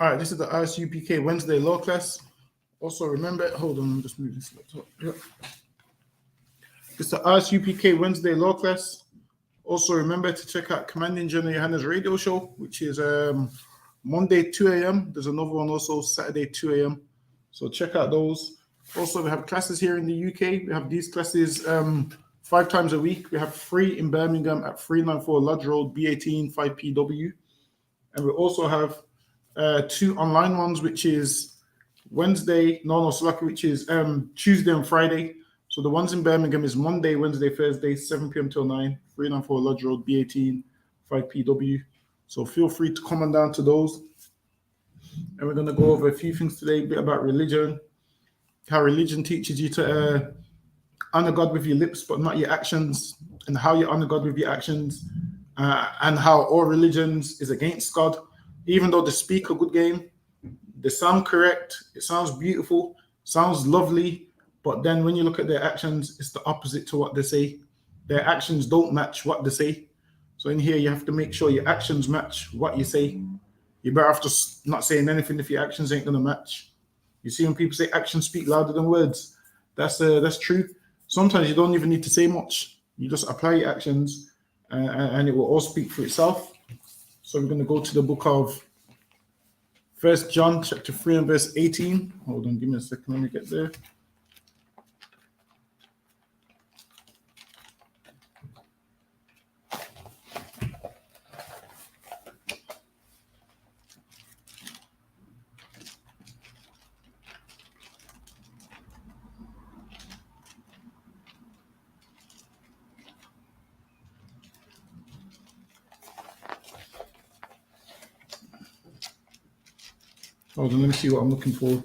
All right, this is the ISUPK Wednesday law class. Also remember, hold on, I'm just moving this laptop. Yep. It's the ISUPK Wednesday law class. Also remember to check out Commanding General Johanna's radio show, which is Monday 2 a.m. There's another one also Saturday 2 a.m. So check out those. Also, we have classes here in the UK. We have these classes 5 times a week. We have 3 in Birmingham at 394 Lodge Road, B18 5PW. And we also have 2 online ones, which is Wednesday, which is Tuesday and Friday. So the ones in Birmingham is Monday, Wednesday, Thursday, 7 p.m. till 9, 394 Lodge Road, B18 5PW. So feel free to come on down to those. And we're going to go over a few things today, a bit about religion, how religion teaches you to honor God with your lips, but not your actions, and how you honor God with your actions, and how all religions is against God. Even though they speak a good game, they sound correct, it sounds beautiful, sounds lovely, but then when you look at their actions, it's the opposite to what they say. Their actions don't match what they say. So in here, you have to make sure your actions match what you say. You're better off just not saying anything if your actions ain't going to match. You see when people say actions speak louder than words, that's true. Sometimes you don't even need to say much. You just apply your actions and it will all speak for itself. So we're going to go to the book of 1 John chapter 3 and verse 18. Hold on, give me a second, let me get there. Hold on, let me see what I'm looking for.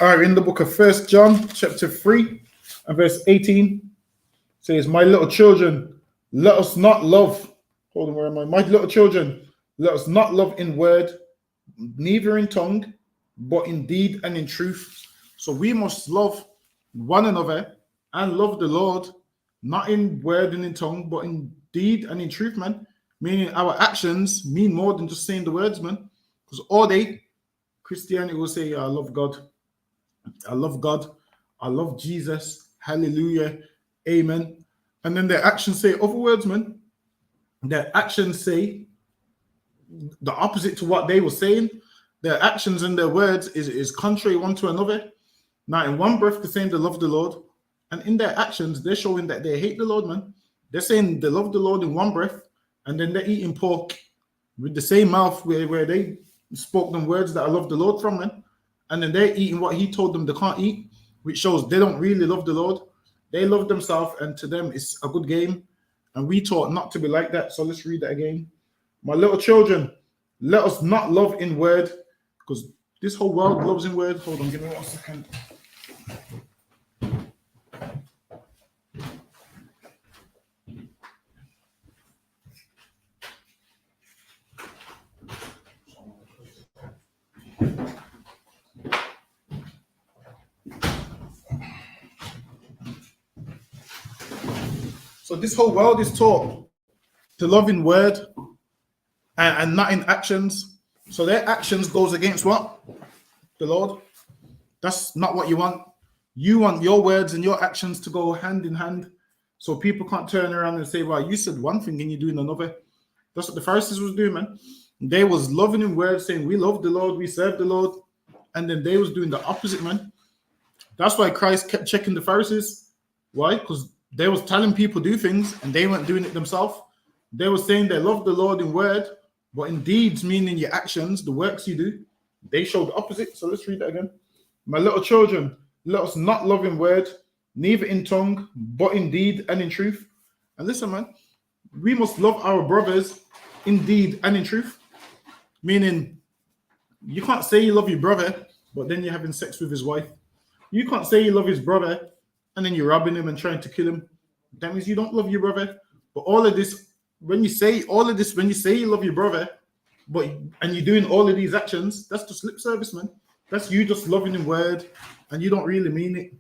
All right, in the book of 1 John, chapter 3 and verse 18, says, my little children, let us not love. Hold on, where am I? My little children, let us not love in word, neither in tongue, but in deed and in truth. So we must love one another and love the Lord, not in word and in tongue, but in deed and in truth, man. Meaning our actions mean more than just saying the words, man. Because all day, Christianity will say, I love God. I love God. I love Jesus. Hallelujah. Amen. And then their actions say other words, man. Their actions say the opposite to what they were saying. Their actions and their words is contrary one to another. Now, in one breath, they're saying they love the Lord, and in their actions, they're showing that they hate the Lord, man. They're saying they love the Lord in one breath, and then they're eating pork with the same mouth where they spoke them words that I love the Lord from, man. And then they're eating what he told them they can't eat, which shows they don't really love the Lord. They love themselves, and to them, it's a good game. And we taught not to be like that. So let's read that again. My little children, let us not love in word, because this whole world loves in word. Hold on, give me 1 second. So this whole world is taught to love in word and not in actions. So their actions goes against what? The Lord. That's not what you want. You want your words and your actions to go hand in hand. So people can't turn around and say, well, you said one thing and you're doing another. That's what the Pharisees was doing, man. They was loving in words, saying, we love the Lord, we serve the Lord. And then they was doing the opposite, man. That's why Christ kept checking the Pharisees. Why? Because they was telling people do things and they weren't doing it themselves. They were saying they love the Lord in word, but in deeds, meaning your actions, the works you do, they show the opposite. So let's read that again. My little children, let us not love in word, neither in tongue, but in deed and in truth. And listen, man, we must love our brothers in deed and in truth. Meaning, you can't say you love your brother, but then you're having sex with his wife. You can't say you love his brother, and then you're robbing him and trying to kill him. That means you don't love your brother. But all of this, when you say you love your brother, and you're doing all of these actions, that's just lip service, man. That's you just loving in word, and you don't really mean it.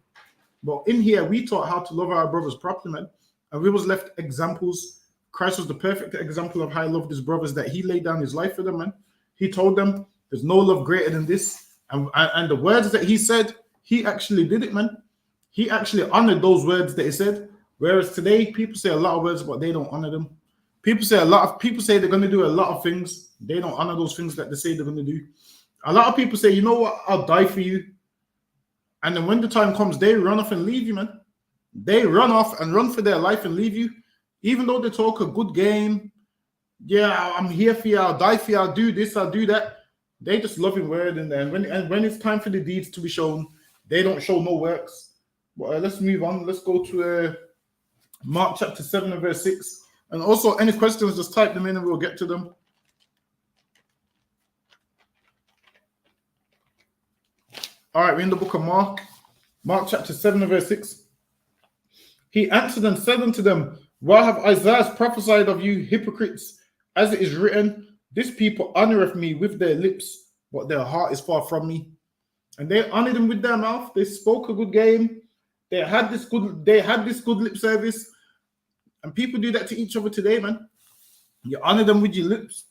But in here, we taught how to love our brothers properly, man. And we was left examples. Christ was the perfect example of how he loved his brothers, that he laid down his life for them, man. He told them there's no love greater than this. And the words that he said, he actually did it, man. He actually honored those words that he said. Whereas today, people say a lot of words, but they don't honor them. People say they're going to do a lot of things. They don't honor those things that they say they're going to do. A lot of people say, you know what, I'll die for you. And then when the time comes, they run off and leave you, man. They run off and run for their life and leave you. Even though they talk a good game, yeah, I'm here for you, I'll die for you, I'll do this, I'll do that. They just love in word, and then when it's time for the deeds to be shown, they don't show no works. But let's move on. Let's go to Mark chapter 7 and verse 6. And also, any questions, just type them in and we'll get to them. All right, we're in the book of Mark. Mark chapter 7 and verse 6. He answered and said unto them, Why have Isaiah prophesied of you hypocrites? As it is written, This people honoreth me with their lips, but their heart is far from me. And they honored him with their mouth. They spoke a good game. They had this good lip service. And people do that to each other today, man. You honor them with your lips.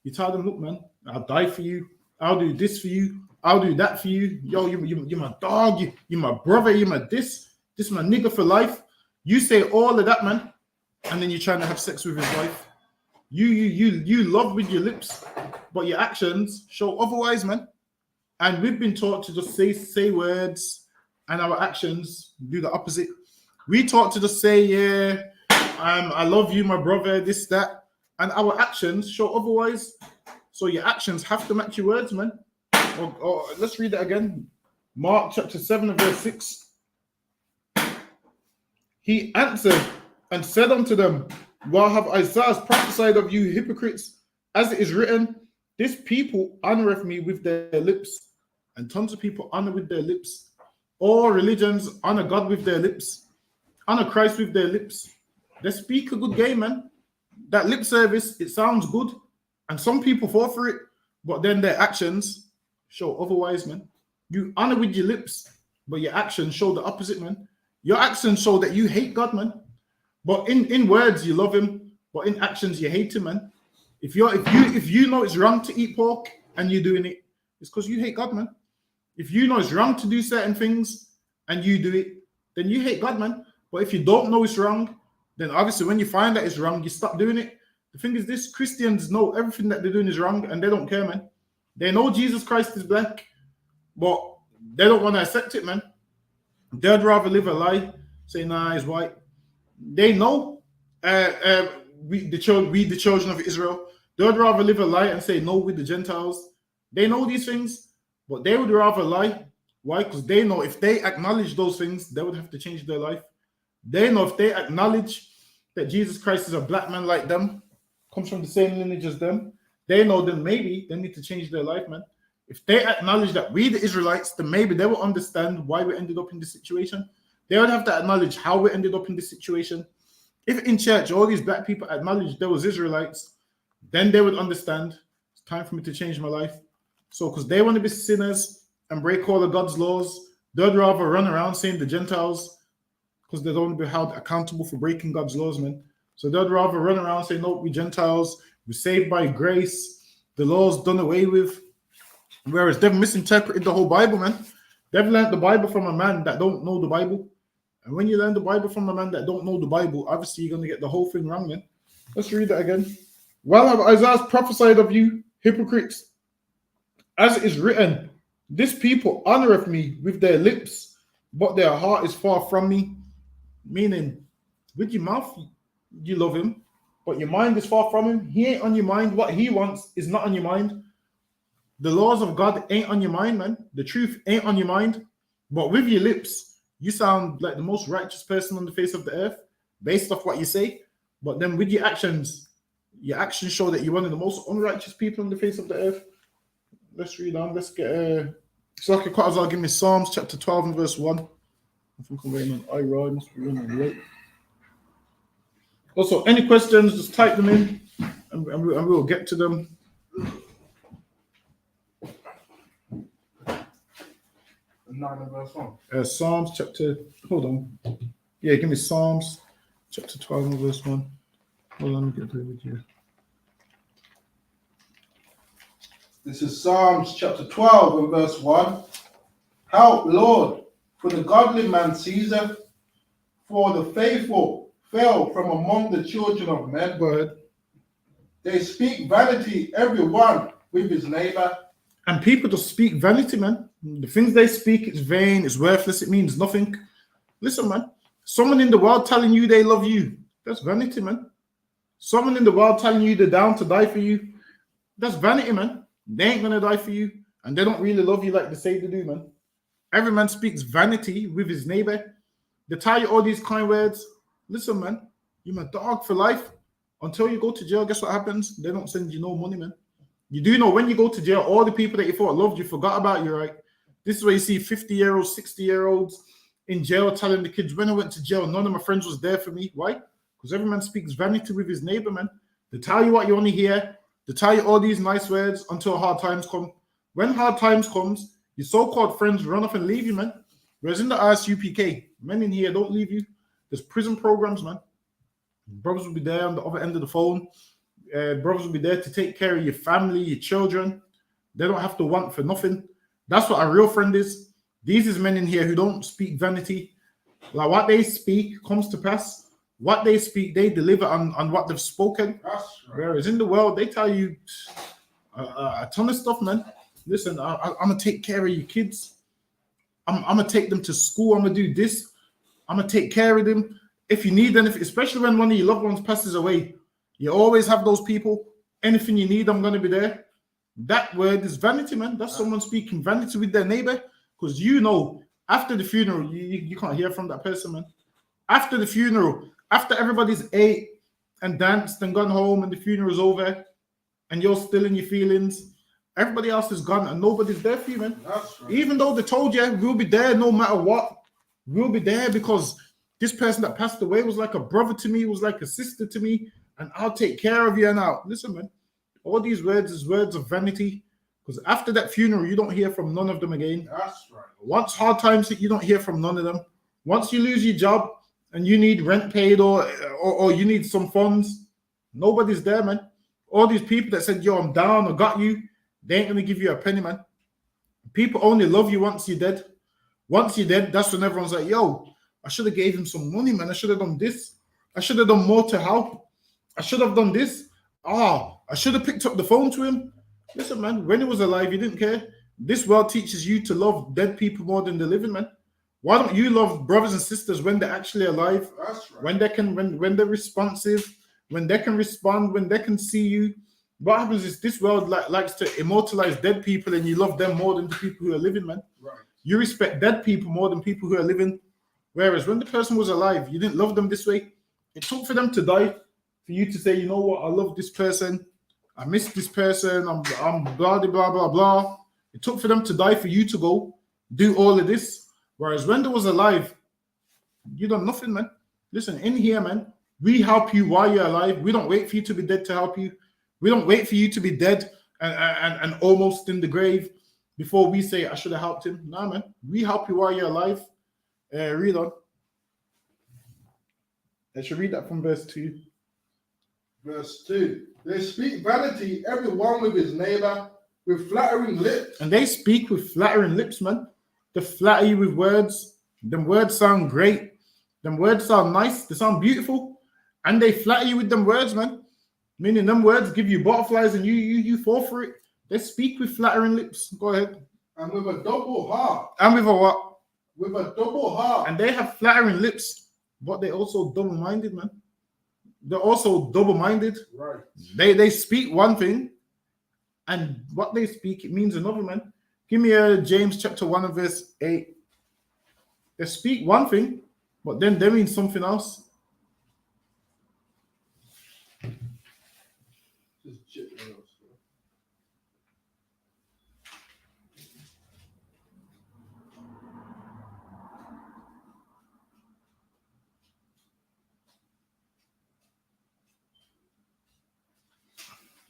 You tell them, look, man, I'll die for you. I'll do this for you. I'll do that for you. Yo, you're my dog. You're my brother. You're my this my nigga for life. You say all of that, man. And then you're trying to have sex with his wife. You love with your lips, but your actions show otherwise, man. And we've been taught to just say words, and our actions do the opposite. We taught to just say, yeah, I love you, my brother, this, that. And our actions show otherwise. So your actions have to match your words, man. Or let's read it again. Mark chapter 7 and verse 6. He answered and said unto them, Why have Isaiah prophesied of you hypocrites? As it is written, This people honoreth me with their lips. And tons of people honor with their lips. All religions honor God with their lips. Honor Christ with their lips. They speak a good game, man. That lip service, it sounds good. And some people fall for it. But then their actions show otherwise, man. You honor with your lips, but your actions show the opposite, man. Your actions show that you hate God, man. But in words, you love him. But in actions, you hate him, man. If you know it's wrong to eat pork and you're doing it, it's because you hate God, man. If you know it's wrong to do certain things and you do it, then you hate God, man. But if you don't know it's wrong, then obviously when you find that it's wrong, you stop doing it. The thing is this, Christians know everything that they're doing is wrong and they don't care, man. They know Jesus Christ is black, but they don't want to accept it, man. They'd rather live a lie, say, nah, he's white. They know we the children of Israel. They'd rather live a lie and say, no, with the Gentiles. They know these things, but they would rather lie. Why? Because they know if they acknowledge those things, they would have to change their life. They know if they acknowledge that Jesus Christ is a black man like them, comes from the same lineage as them, they know then maybe they need to change their life, man. If they acknowledge that we, the Israelites, then maybe they will understand why we ended up in this situation. They would have to acknowledge how we ended up in this situation. If in church all these black people acknowledged there was Israelites, then they would understand it's time for me to change my life. So because they want to be sinners and break all of God's laws, they'd rather run around saying the Gentiles, because they don't want to be held accountable for breaking God's laws, man. So they'd rather run around saying, no, we Gentiles, we're saved by grace, the law's done away with. Whereas they've misinterpreted the whole Bible, man. They've learned the Bible from a man that don't know the Bible. And when you learn the Bible from a man that don't know the Bible, obviously you're going to get the whole thing wrong, man. Let's read that again. Well, have Isaiah prophesied of you, hypocrites, as it is written, this people honoreth me with their lips, but their heart is far from me. Meaning, with your mouth, you love him, but your mind is far from him. He ain't on your mind. What he wants is not on your mind. The laws of God ain't on your mind, man. The truth ain't on your mind. But with your lips, you sound like the most righteous person on the face of the earth, based off what you say. But then with your actions show that you're one of the most unrighteous people on the face of the earth. Let's read on. Let's get so like I'll give me Psalms chapter 12 and verse 1. I think I'm waiting on I must be running late. Also, any questions, just type them in and we'll get to them. 9 and verse 1. Psalms chapter, hold on. Yeah, give me Psalms chapter 12 and verse 1. Hold on, let me get there with you. This is Psalms chapter 12 and verse 1. Help, Lord, for the godly man ceaseth, for the faithful fell from among the children of men. Go ahead. They speak vanity, every one with his neighbor. And people just speak vanity, man. The things they speak, it's vain, it's worthless, it means nothing. Listen, man. Someone in the world telling you they love you, that's vanity, man. Someone in the world telling you they're down to die for you, that's vanity, man. They ain't gonna die for you, and they don't really love you like they say they do, man. Every man speaks vanity with his neighbor. They tell you all these kind words. Listen, man, you're my dog for life. Until you go to jail, guess what happens? They don't send you no money, man. You do know when you go to jail, all the people that you thought loved you forgot about you, right? This is where you see 50-year-olds, 60-year-olds in jail telling the kids, when I went to jail, none of my friends was there for me. Why? Because every man speaks vanity with his neighbor, man. They tell you what you only hear. They tell you all these nice words until hard times come. When hard times comes, your so-called friends run off and leave you, man. Whereas in the ISUPK, men in here don't leave you. There's prison programs, man. Brothers will be there on the other end of the phone. Brothers will be there to take care of your family, your children. They don't have to want for nothing. That's what a real friend is. These is men in here who don't speak vanity. Like what they speak comes to pass. What they speak, they deliver on what they've spoken. That's right. Whereas in the world, they tell you a ton of stuff, man. Listen, I'm going to take care of your kids. I'm going to take them to school. I'm going to do this. I'm going to take care of them. If you need anything, especially when one of your loved ones passes away, you always have those people. Anything you need, I'm going to be there. That word is vanity, man. That's someone speaking vanity with their neighbor. Because you know, after the funeral, you can't hear from that person, man. After the funeral, after everybody's ate and danced and gone home and the funeral's over and you're still in your feelings, everybody else is gone and nobody's there for you, man. That's right. Even though they told you, we'll be there no matter what. We'll be there because this person that passed away was like a brother to me, was like a sister to me, and I'll take care of you. And now, listen, man, all these words is words of vanity. Because after that funeral, you don't hear from none of them again. That's right. Once hard times hit, you don't hear from none of them. Once you lose your job and you need rent paid or you need some funds, nobody's there, man. All these people that said, yo, I'm down, I got you, they ain't going to give you a penny, man. People only love you once you're dead. Once you're dead, that's when everyone's like, yo, I should have gave him some money, man. I should have done this. I should have done more to help. I should have done this. I should have picked up the phone to him. Listen, man, when he was alive, you didn't care. This world teaches you to love dead people more than the living, man. Why don't you love brothers and sisters when they're actually alive? That's right. When they can, when they're responsive, when they can respond, when they can see you. What happens is this world likes to immortalize dead people, and you love them more than the people who are living, man. Right. You respect dead people more than people who are living. Whereas when the person was alive, you didn't love them this way. It took for them to die for you to say, you know what, I love this person. I miss this person. I'm blah, blah, blah, blah. It took for them to die for you to go do all of this. Whereas when they was alive, you done nothing, man. Listen, in here, man, we help you while you're alive. We don't wait for you to be dead to help you. We don't wait for you to be dead and almost in the grave before we say, I should have helped him. Nah, man. We help you while you're alive. Read on. I should read that from verse 2. Verse 2. They speak vanity, every one with his neighbor, with flattering lips. And they speak with flattering lips, man. They flatter you with words. Them words sound great. Them words sound nice. They sound beautiful. And they flatter you with them words, man. Meaning them words give you butterflies and you fall for it. They speak with flattering lips. Go ahead. And with a double heart. And with a what? With a double heart. And they have flattering lips, but they also double-minded, man. They're also double-minded. Right. They speak one thing, and what they speak, it means another, man. Give me James chapter 1 and verse 8. They speak one thing, but then they mean something else.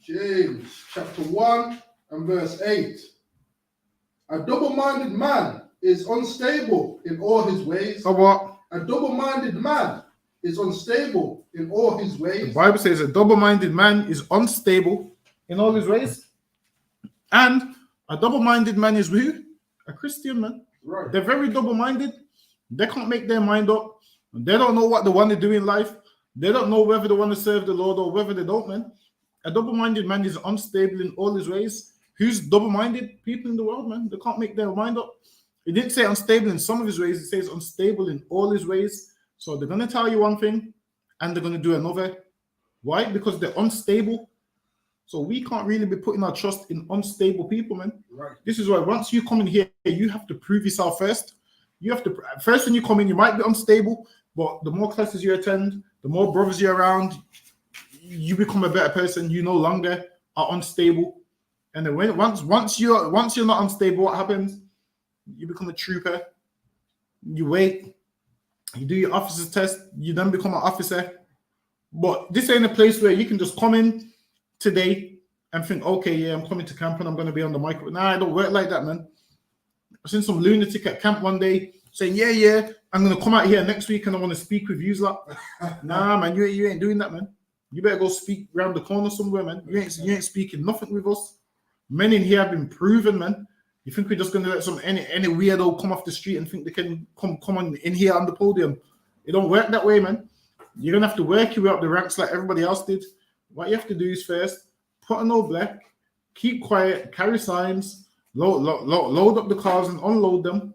James chapter 1 and verse 8. A double-minded man is unstable in all his ways. A what? A double-minded man is unstable in all his The ways. Bible says a double-minded man is unstable in all his ways. And a double-minded man is who? A Christian, man. Right. They're very double-minded. They can't make their mind up. They don't know what they want to do in life. They don't know whether they want to serve the Lord or whether they don't, man. A double-minded man is unstable in all his ways. Who's double-minded? People in the world, man. They can't make their mind up. It didn't say unstable in some of his ways. It says unstable in all his ways. So they're going to tell you one thing and they're going to do another. Why? Because they're unstable. So we can't really be putting our trust in unstable people, man. Right. This is why once you come in here, you have to prove yourself first. You have to first when you come in, you might be unstable, but the more classes you attend, the more brothers you're around, you become a better person. You no longer are unstable. And then once you're not unstable, what happens? You become a trooper. You wait. You do your officer's test. You then become an officer. But this ain't a place where you can just come in today and think, okay, yeah, I'm coming to camp and I'm going to be on the mic. Nah, I don't work like that, man. I've seen some lunatic at camp one day saying, yeah, I'm going to come out here next week and I want to speak with you. Nah, man, you ain't doing that, man. You better go speak around the corner somewhere, man. You ain't speaking nothing with us. Men in here have been proven, man. You think we're just going to let any weirdo come off the street and think they can come on in here on the podium? It don't work that way, man. You're going to have to work your way up the ranks like everybody else did. What you have to do is first, put on all black, keep quiet, carry signs, load up the cars and unload them,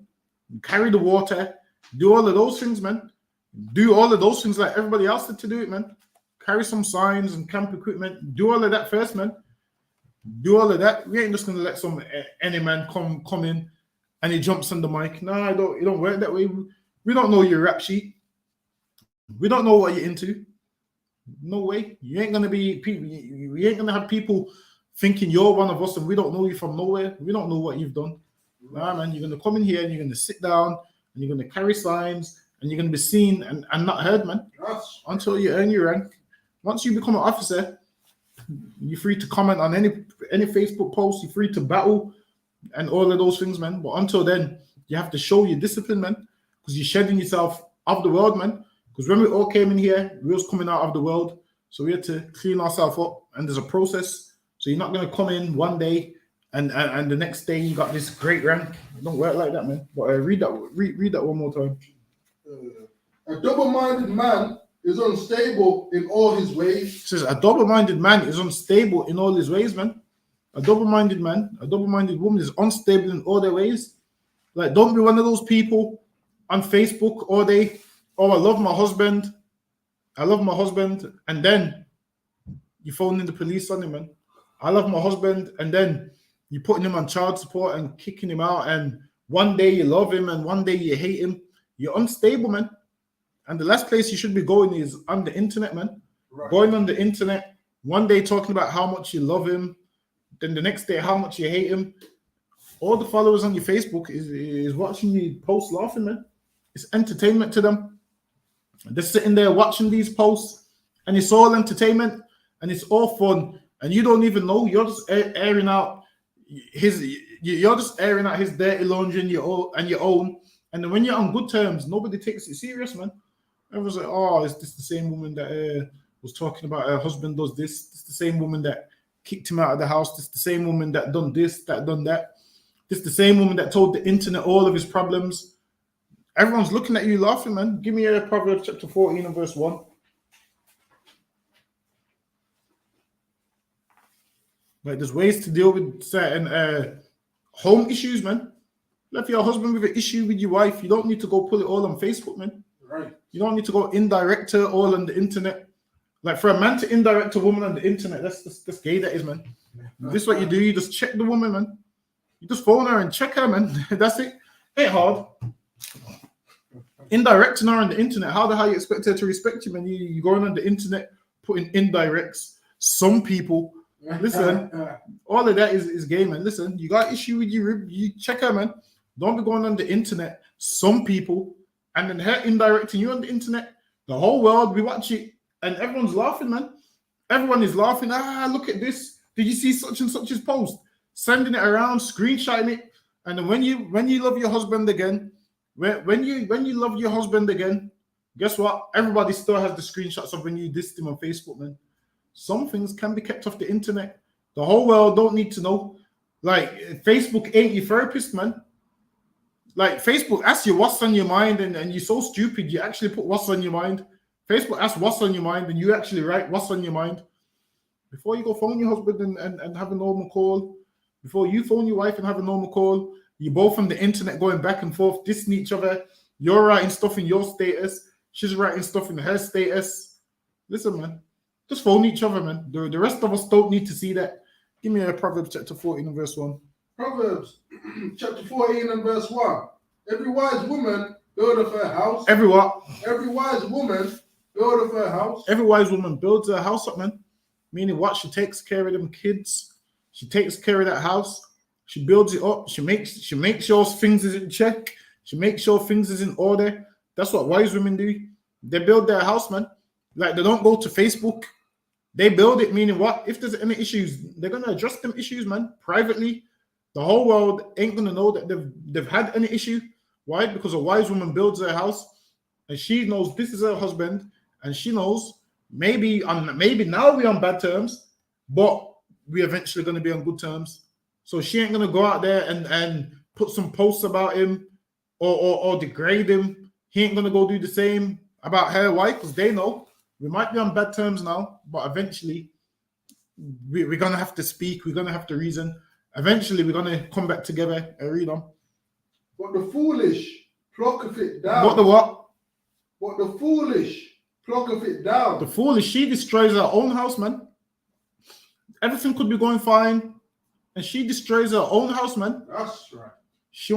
carry the water, do all of those things, man. Do all of those things like everybody else did to do it, man. Carry some signs and camp equipment. Do all of that first, man. Do all of that. We ain't just gonna let any man come in and he jumps on the mic. No, it don't work that way. We don't know your rap sheet. We don't know what you're into. No way. You ain't gonna be people. You ain't gonna have people thinking you're one of us and we don't know you from nowhere. We don't know what you've done. Nah, man. You're gonna come in here and you're gonna sit down and you're gonna carry signs and you're gonna be seen and not heard, man. Until you earn your rank. Once you become an officer, you're free to comment on any Facebook post. You're free to battle and all of those things, man. But until then, you have to show your discipline, man, because you're shedding yourself off the world, man. Because when we all came in here, we was coming out of the world, so we had to clean ourselves up, and there's a process. So you're not going to come in one day and the next day you got this great rank. It don't work like that, man. But read that one more time. A double-minded man is unstable in all his ways. It says a double-minded man is unstable in all his ways, man. A double-minded man, a double-minded woman is unstable in all their ways. Like, don't be one of those people on Facebook all day. Oh, I love my husband. And then you phone in the police on him, man. I love my husband. And then you're putting him on child support and kicking him out. And one day you love him and one day you hate him. You're unstable, man. And the last place you should be going is on the internet, man. Right. Going on the internet, one day talking about how much you love him, then the next day how much you hate him. All the followers on your Facebook is watching you post laughing, man. It's entertainment to them. They're sitting there watching these posts, and it's all entertainment, and it's all fun, and you don't even know. You're just airing out his dirty laundry and your own. And then when you're on good terms, nobody takes it serious, man. Everyone's like, oh, is this the same woman that was talking about her husband does this? This the same woman that kicked him out of the house. This the same woman that done this, that done that. This the same woman that told the internet all of his problems. Everyone's looking at you laughing, man. Give me Proverbs chapter 14 and verse 1. Like, there's ways to deal with certain home issues, man. If your husband with an issue with your wife, you don't need to go pull it all on Facebook, man. Right. You don't need to go indirect her all on the internet. Like, for a man to indirect a woman on the internet, that's gay, that is, man. This is what you do. You just check the woman, man. You just phone her and check her, man. That's it. Ain't hard. Indirecting her on the internet. How the hell you expect her to respect you, man? You going on the internet putting indirects. Some people, listen, all of that is gay, man. Listen, you got issue with you check her, man. Don't be going on the internet. Some people, and then her indirecting you on the internet. The whole world, we watch it, and everyone's laughing, man. Everyone is laughing. Look at this. Did you see such and such's post? Sending it around, screenshotting it. And then when you love your husband again, when you love your husband again, guess what? Everybody still has the screenshots of when you dissed him on Facebook, man. Some things can be kept off the internet. The whole world don't need to know. Like, Facebook ain't your therapist, man. Like, Facebook asks you what's on your mind, and you're so stupid, you actually put what's on your mind. Facebook asks what's on your mind, and you actually write what's on your mind. Before you go phone your husband and have a normal call, before you phone your wife and have a normal call, you're both on the internet going back and forth, dissing each other. You're writing stuff in your status. She's writing stuff in her status. Listen, man, just phone each other, man. The rest of us don't need to see that. Give me a Proverbs chapter 14 and verse 1. Proverbs chapter 14 and verse 1. Every wise woman buildeth her house. Every what? Every wise woman buildeth her house. Every wise woman builds her house up, man. Meaning what? She takes care of them kids. She takes care of that house. She builds it up. She makes sure things is in check. She makes sure things is in order. That's what wise women do. They build their house, man. Like, they don't go to Facebook. They build it, meaning what? If there's any issues, they're gonna address them issues, man, privately. The whole world ain't gonna know that they've had any issue. Why? Because a wise woman builds her house, and she knows this is her husband, and she knows maybe now we're on bad terms, but we're eventually gonna be on good terms. So she ain't gonna go out there and put some posts about him or degrade him. He ain't gonna go do the same about her wife, because they know we might be on bad terms now, but eventually we're gonna have to speak. We're gonna have to reason. Eventually, we're gonna come back together and read on. But the foolish plucketh it down. What the what? But the foolish plucketh it down. The foolish, she destroys her own house, man. Everything could be going fine, and she destroys her own house, man. That's right. She's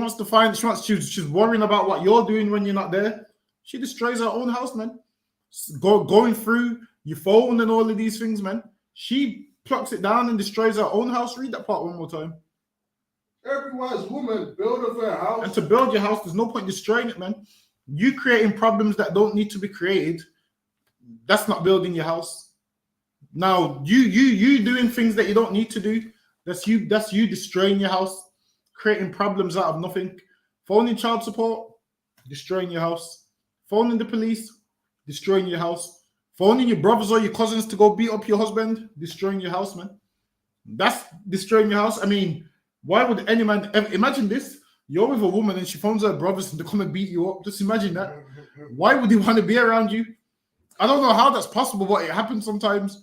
worrying about what you're doing when you're not there. She destroys her own house, man. Going through your phone and all of these things, man. She plucks it down and destroys her own house. Read that part one more time. Every wise woman buildeth her house. And to build your house, there's no point destroying it, man. You creating problems that don't need to be created, that's not building your house. Now, you doing things that you don't need to do, that's you destroying your house, creating problems out of nothing. Phoning child support, destroying your house. Phoning the police, destroying your house. Phoning your brothers or your cousins to go beat up your husband, destroying your house, man. That's destroying your house. I mean, why would any man ever imagine this? You're with a woman and she phones her brothers and they come and beat you up. Just imagine that. Why would he want to be around you? I don't know how that's possible, but it happens sometimes.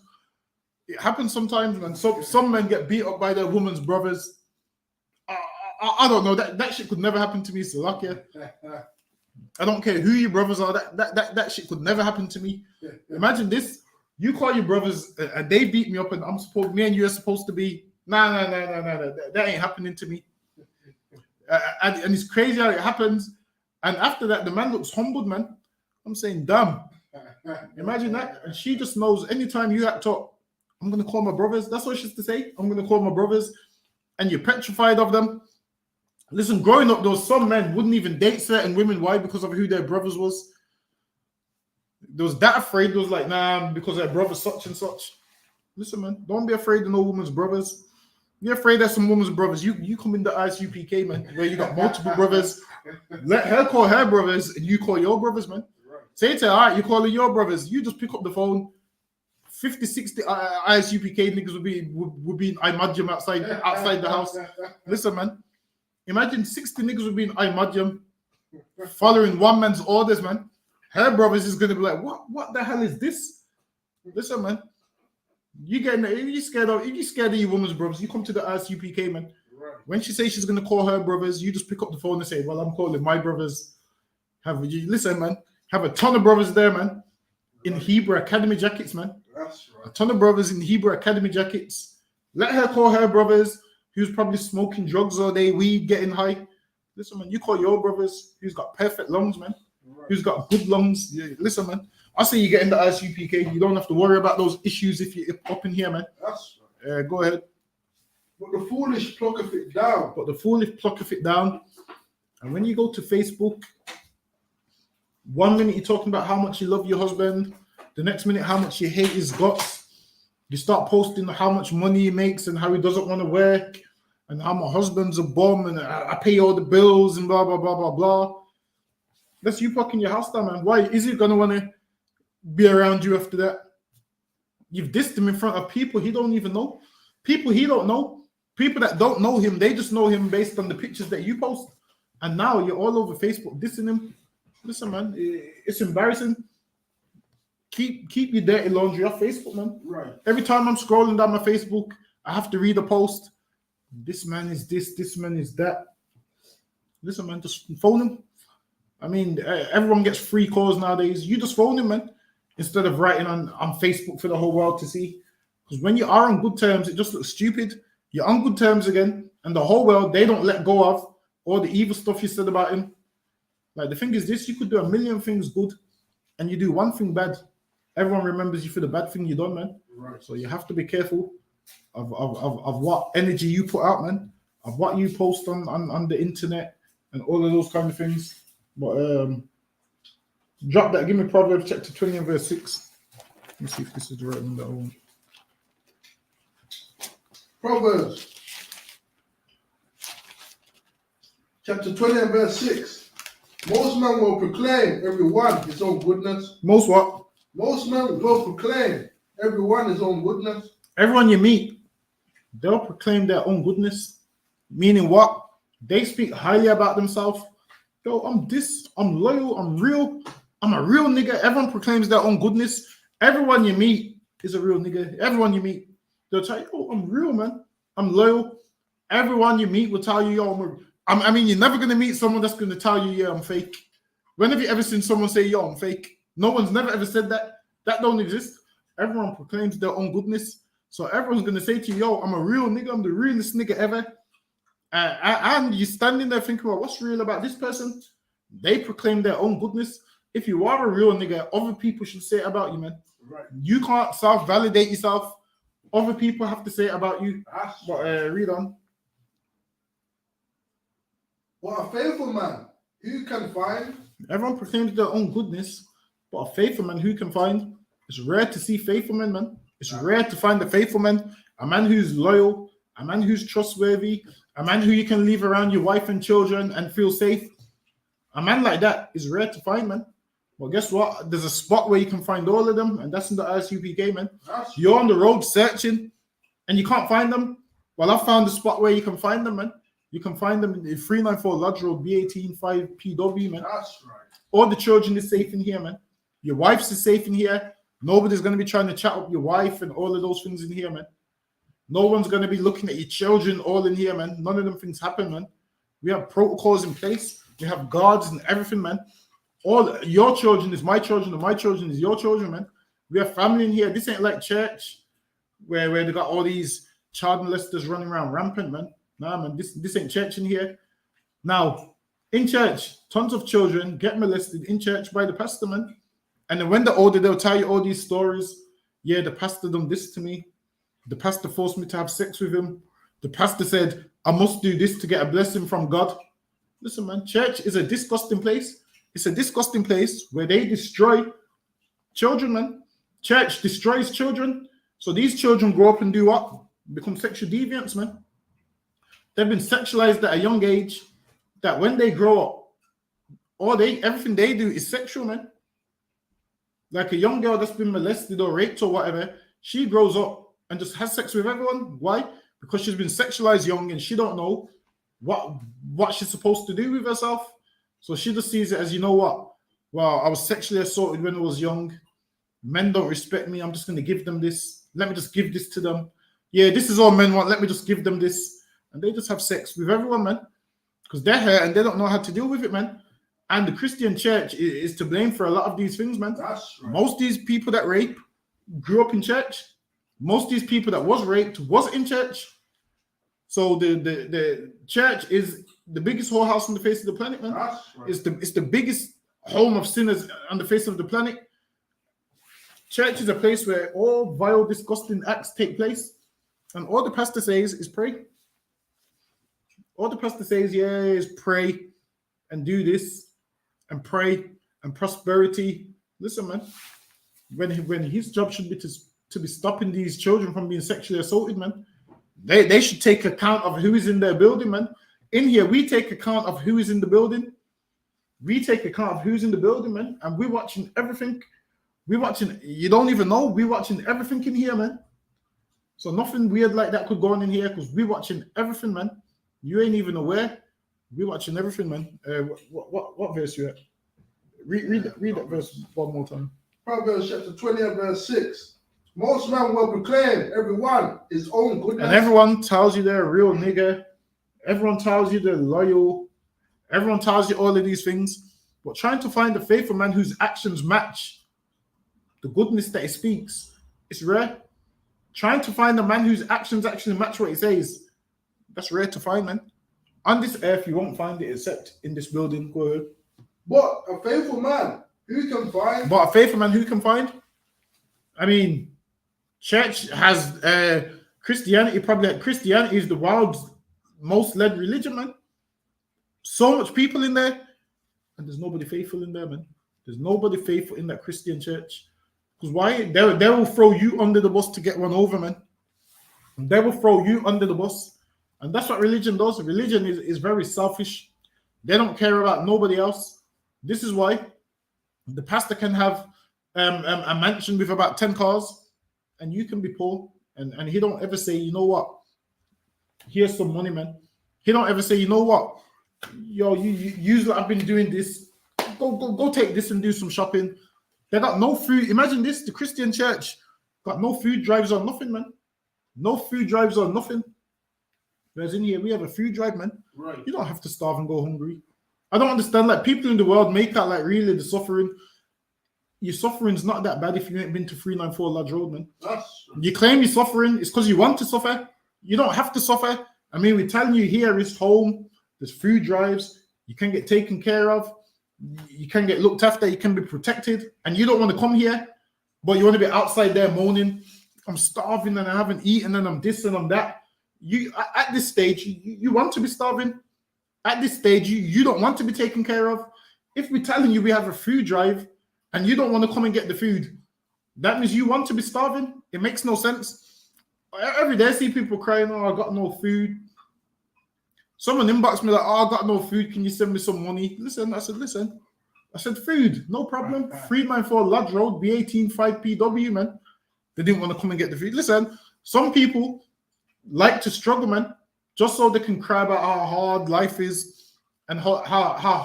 It happens sometimes when some men get beat up by their woman's brothers. I don't know. That shit could never happen to me, Salakia. I don't care who your brothers are. That shit could never happen to me. Imagine this. You call your brothers and they beat me up, and me and you are supposed to be. Nah. That ain't happening to me. And it's crazy how it happens. And after that, the man looks humbled, man. I'm saying, damn. Imagine that. And she just knows anytime you act up, I'm going to call my brothers. That's what she used to say. I'm going to call my brothers. And you're petrified of them. Listen, growing up, there was some men wouldn't even date certain women. Why? Because of who their brothers was. There was that afraid. There was like, nah, because their brother's such and such. Listen, man, don't be afraid of no woman's brothers. Be afraid of some woman's brothers. You come in the ISUPK, man, where you got multiple brothers. Let her call her brothers, and you call your brothers, man. Right. Say to her, all right, you're calling your brothers. You just pick up the phone. 50, 60 ISUPK niggas would be in Imadium outside the house. Listen, man. Imagine 60 niggas would be in Imadium following one man's orders, man. Her brothers is gonna be like, what the hell is this? Listen, man. If you scared of your woman's brothers, you come to the ISUPK, man. Right. When she says she's gonna call her brothers, you just pick up the phone and say, well, I'm calling my brothers. Listen, man. Have a ton of brothers there, man. In Hebrew Academy jackets, man. That's right. A ton of brothers in Hebrew Academy jackets. Let her call her brothers who's probably smoking drugs all day, weed, getting high. Listen, man, you call your brothers who's got perfect lungs, man. Right. Who's got good lungs. Yeah, listen, man. I say you get in the ISUPK, you don't have to worry about those issues if you're up in here, man. That's right. Go ahead. But the foolish plucketh it down. And when you go to Facebook, 1 minute you're talking about how much you love your husband, the next minute how much you hate his guts. You start posting how much money he makes and how he doesn't want to work and how my husband's a bum and I pay all the bills and blah blah blah blah blah. That's you fucking your house down, man. Why is he gonna want to be around you after that? You've dissed him in front of people he don't even know. People he don't know. People that don't know him, they just know him based on the pictures that you post. And now you're all over Facebook dissing him. Listen, man, it's embarrassing. Keep your dirty laundry off Facebook, man. Right. Every time I'm scrolling down my Facebook, I have to read a post. This man is this man is that. Listen, man, just phone him. I mean, everyone gets free calls nowadays. You just phone him, man, instead of writing on Facebook for the whole world to see. Because when you are on good terms, it just looks stupid. You're on good terms again, and the whole world, they don't let go of all the evil stuff you said about him. Like, the thing is this, you could do a million things good, and you do one thing bad. Everyone remembers you for the bad thing you done, man. Right. So you have to be careful of what energy you put out, man, of what you post on the internet and all of those kind of things. But drop that. Give me Proverbs chapter 20 and verse 6. Let me see if this is the right one that I want. Proverbs chapter 20 and verse 6. Most men will proclaim every one his own goodness. Most what? Most men will proclaim every one his own goodness. Everyone you meet, they'll proclaim their own goodness. Meaning what? They speak highly about themselves. Yo, I'm this, I'm loyal, I'm real, I'm a real nigga. Everyone proclaims their own goodness. Everyone you meet is a real nigga. Everyone you meet, they'll tell you, oh, I'm real, man. I'm loyal. Everyone you meet will tell you, yo, I mean, you're never going to meet someone that's going to tell you, yeah, I'm fake. When have you ever seen someone say, yo, I'm fake? No one's never ever said that. That don't exist. Everyone proclaims their own goodness. So everyone's going to say to you, yo, I'm a real nigga. I'm the realest nigga ever. And you're standing there thinking, well, what's real about this person? They proclaim their own goodness. If you are a real nigga, other people should say it about you, man. Right. You can't self-validate yourself. Other people have to say it about you. But read on. What a faithful man, who can find? Everyone proclaims their own goodness, but a faithful man who can find? It's rare to see faithful men, man. It's rare to find a faithful man, a man who's loyal, a man who's trustworthy, a man who you can leave around your wife and children and feel safe. A man like that is rare to find, man. Well, guess what? There's a spot where you can find all of them, and that's in the ISUPK, man. You're on the road searching, and you can't find them. Well, I found the spot where you can find them, man. You can find them in 394 Lodge Road, B18 5PW, man. That's right. All the children is safe in here, man. Your wife's is safe in here. Nobody's going to be trying to chat up your wife and all of those things in here, man. No one's going to be looking at your children all in here, man. None of them things happen, man. We have protocols in place. We have guards and everything, man. All your children is my children and my children is your children, man. We have family in here. This ain't like church where they got all these child molesters running around rampant, man. Nah, man, this ain't church in here. Now, in church, tons of children get molested in church by the pastor, man. And then when they're older, they'll tell you all these stories. Yeah, the pastor done this to me. The pastor forced me to have sex with him. The pastor said, I must do this to get a blessing from God. Listen, man, church is a disgusting place. It's a disgusting place where they destroy children, man. Church destroys children. So these children grow up and do what? Become sexual deviants, man. They've been sexualized at a young age that when they grow up, everything they do is sexual, man. Like a young girl that's been molested or raped or whatever, she grows up and just has sex with everyone. Why? Because she's been sexualized young and she don't know what she's supposed to do with herself. So she just sees it as, you know what? Well, I was sexually assaulted when I was young. Men don't respect me. I'm just going to give them this. Let me just give this to them. Yeah, this is all men want. Let me just give them this. And they just have sex with everyone, man. Because they're hurt and they don't know how to deal with it, man. And the Christian church is to blame for a lot of these things, man. That's right. Most of these people that rape grew up in church. Most of these people that was raped was in church. So the church is the biggest whorehouse on the face of the planet, man. That's right. It's the biggest home of sinners on the face of the planet. Church is a place where all vile, disgusting acts take place. And all the pastor says is pray. All the pastor says, yeah, is pray and do this and pray and prosperity. Listen, man, when his job should be to be stopping these children from being sexually assaulted, man. They should take account of who is in their building, man. In here, we take account of who is in the building. We take account of who's in the building, man. And we're watching everything. We're watching, you don't even know, we're watching everything in here, man. So nothing weird like that could go on in here because we're watching everything, man. You ain't even aware. We're watching everything, man. What verse you at? Read that verse one more time. Proverbs chapter 20 and verse 6. Most men will proclaim everyone his own goodness. And everyone tells you they're a real nigger. Everyone tells you they're loyal. Everyone tells you all of these things. But trying to find a faithful man whose actions match the goodness that he speaks, it's rare. Trying to find a man whose actions actually match what he says, that's rare to find, man. On this earth, you won't find it except in this building. Go ahead. But a faithful man who can find? But a faithful man who can find? I mean, church has Christianity is the world's most led religion, man. So much people in there, and there's nobody faithful in there, man. There's nobody faithful in that Christian church. Because why? They will throw you under the bus to get one over, man. They will throw you under the bus. And that's what religion does. Religion is very selfish. They don't care about nobody else. This is why the pastor can have a mansion with about 10 cars, and you can be poor. And he don't ever say, you know what? Here's some money, man. He don't ever say, you know what? Yo, you I've been doing this. Go take this and do some shopping. They got no food. Imagine this, the Christian church got no food drives or nothing, man. No food drives or nothing. Whereas in here, we have a food drive, man. Right. You don't have to starve and go hungry. I don't understand, like, people in the world make out like really the suffering. Your suffering's not that bad if you ain't been to 394 Lodge Road, man. You claim you're suffering, it's because you want to suffer. You don't have to suffer. I mean, we're telling you here is home. There's food drives. You can get taken care of. You can get looked after. You can be protected. And you don't want to come here, but you want to be outside there moaning, I'm starving and I haven't eaten and I'm this and I'm that. You at this stage, you want to be starving. At this stage, you don't want to be taken care of. If we're telling you we have a food drive and you don't want to come and get the food, that means you want to be starving. It makes no sense. Every day I see people crying, oh, I got no food. Someone inboxed me like, oh, I got no food. Can you send me some money? Listen. I said, food, no problem. 394 Lodge Road, B18 5PW, man. They didn't want to come and get the food. Listen, some people like to struggle, man, just so they can cry about how hard life is and how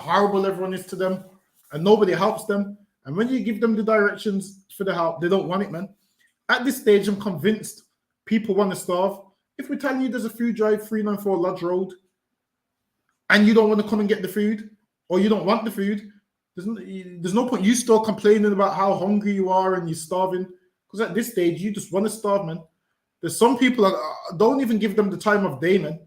horrible everyone is to them, and nobody helps them. And when you give them the directions for the help, they don't want it, man. At this stage, I'm convinced people want to starve. If we're telling you there's a food drive, 394 Lodge Road, and you don't want to come and get the food, or you don't want the food, there's no point you still complaining about how hungry you are and you're starving, because at this stage, you just want to starve, man. There's some people that don't even give them the time of day, man.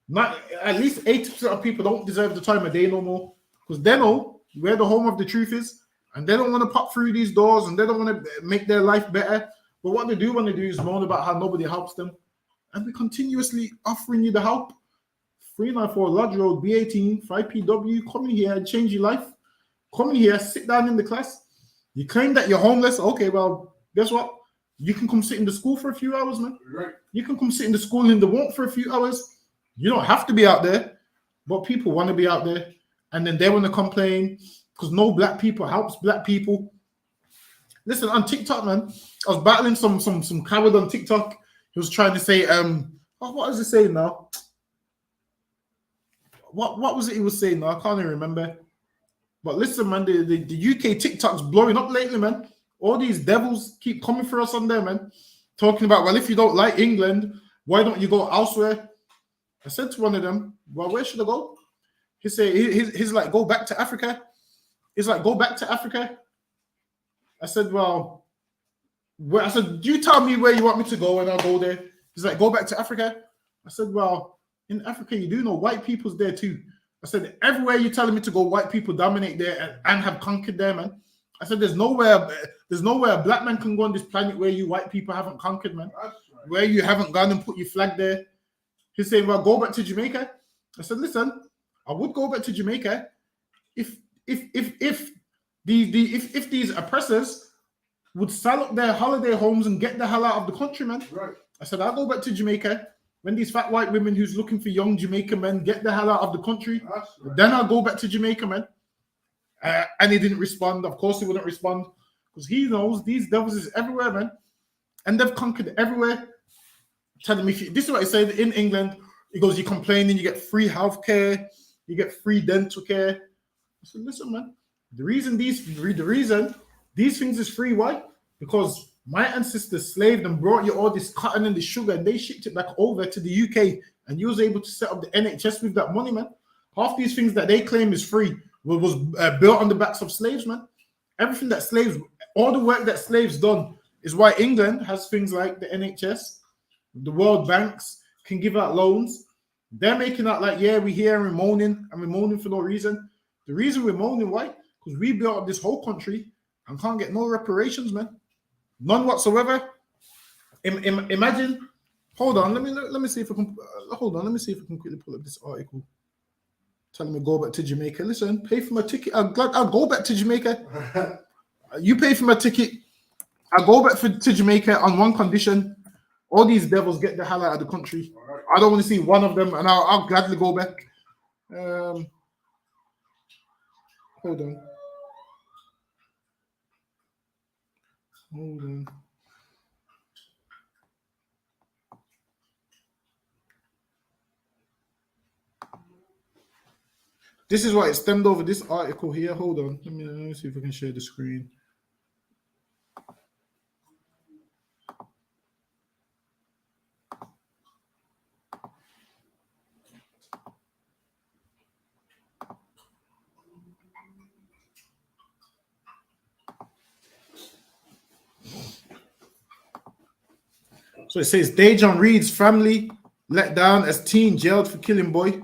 Not at least 80% of people don't deserve the time of day no more, because they know where the home of the truth is, and they don't want to pop through these doors, and they don't want to make their life better. But what they do want to do is moan about how nobody helps them, and we're continuously offering you the help. 394 Lodge Road, B18 5PW. Come in here and change your life. Come in here, sit down in the class. You claim that you're homeless. Okay, well, guess what? You can come sit in the school for a few hours, man. Right. You can come sit in the school in the warmth for a few hours. You don't have to be out there, but people want to be out there, and then they want to complain because no black people helps black people. Listen, on TikTok, man, I was battling some coward on TikTok. He was trying to say, what was he saying now? What was it he was saying now? I can't even remember. But listen, man, the UK TikTok's blowing up lately, man. All these devils keep coming for us on there, man. Talking about, well, if you don't like England, why don't you go elsewhere? I said to one of them, well, where should I go? He said, he's like, go back to Africa. He's like, go back to Africa. I said, well, I said, you tell me where you want me to go and I'll go there. He's like, go back to Africa. I said, well, in Africa, you do know white people's there too. I said, everywhere you're telling me to go, white people dominate there and have conquered there, man. I said, there's nowhere a black man can go on this planet where you white people haven't conquered, man. Right. Where you haven't gone and put your flag there. He's saying, well, go back to Jamaica. I said, listen, I would go back to Jamaica if these oppressors would sell up their holiday homes and get the hell out of the country, man. Right. I said, I'll go back to Jamaica when these fat white women who's looking for young Jamaican men get the hell out of the country, That's right. then I'll go back to Jamaica, man. And he didn't respond. Of course, he wouldn't respond because he knows these devils is everywhere, man. And they've conquered everywhere. Tell them this is what I said in England. He goes, you're complaining, you get free healthcare, you get free dental care. I said, listen, man, the reason these things is free, why? Because my ancestors slaved and brought you all this cotton and the sugar, and they shipped it back over to the UK, and you was able to set up the NHS with that money, man. Half these things that they claim is free was built on the backs of slaves, man. Everything that slaves, all the work that slaves done is why England has things like the NHS, the World Banks can give out loans. They're making out like, yeah, we're here and we're moaning for no reason. The reason we're moaning, why? Because we built up this whole country and can't get no reparations, man. None whatsoever. Imagine. Hold on, let me see if I can. Hold on, let me see if I can quickly pull up this article. Telling me go back to Jamaica. Listen, pay for my ticket. I'll go back to Jamaica. You pay for my ticket. I'll go back to Jamaica on one condition. All these devils get the hell out of the country. Right. I don't want to see one of them, and I'll gladly go back. Hold on. Hold on. This is why it stemmed over this article here. Hold on. Let me see if I can share the screen. So it says Dejon Reed's family let down as teen jailed for killing boy.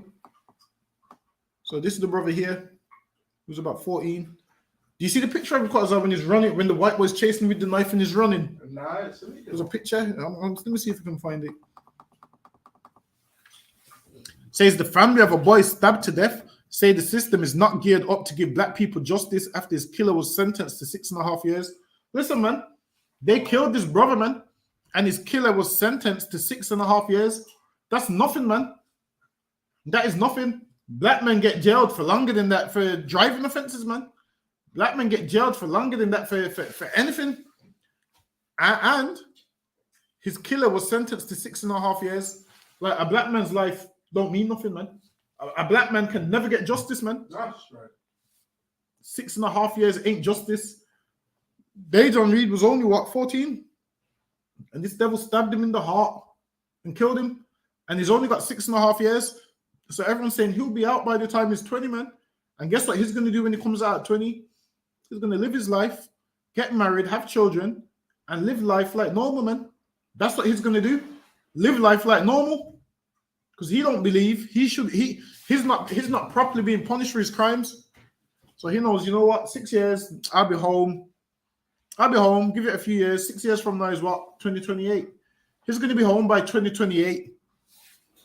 So this is the brother here, who's about 14. Do you see the picture of him when he's running, when the white boy's chasing with the knife and he's running? Nice. There's a picture. Let me see if I can find it. It says the family of a boy stabbed to death say the system is not geared up to give black people justice after his killer was sentenced to 6.5 years. Listen, man, they killed this brother, man, and his killer was sentenced to 6.5 years. That's nothing, man. That is nothing. Black men get jailed for longer than that for driving offenses, man. Black men get jailed for longer than that for anything. And his killer was sentenced to 6.5 years. Like, a black man's life don't mean nothing, man. A black man can never get justice, man. That's right. 6.5 years ain't justice. Dejon Reed was only, 14? And this devil stabbed him in the heart and killed him. And he's only got 6.5 years. So everyone's saying he'll be out by the time he's 20, man. And guess what he's going to do when he comes out at 20? He's going to live his life, get married, have children, and live life like normal, man. That's what he's going to do. Live life like normal. Because he don't believe he's not properly being punished for his crimes. So he knows, you know what? 6 years, I'll be home. Give it a few years. 6 years from now is what? 2028. He's going to be home by 2028.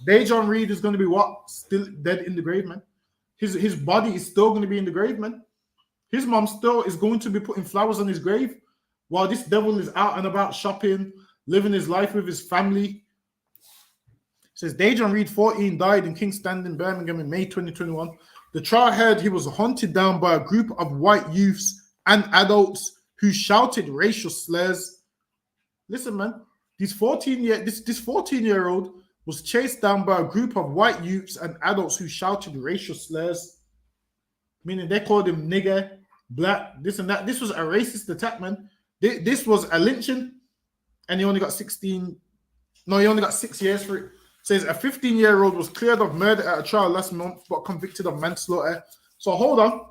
Dejon Reed is going to be what? Still dead in the grave, man. His body is still going to be in the grave, man. His mom still is going to be putting flowers on his grave while this devil is out and about shopping, living his life with his family. It says Dejon Reed, 14, died in King's Standing, Birmingham in May 2021. The trial heard he was hunted down by a group of white youths and adults who shouted racial slurs. Listen, man, this 14-year-old was chased down by a group of white youths and adults who shouted racial slurs, meaning they called him nigger, black, this and that. This was a racist attack, man. This was a lynching, and he only got 6 years for it. Says a 15-year-old was cleared of murder at a trial last month, but convicted of manslaughter. So hold on.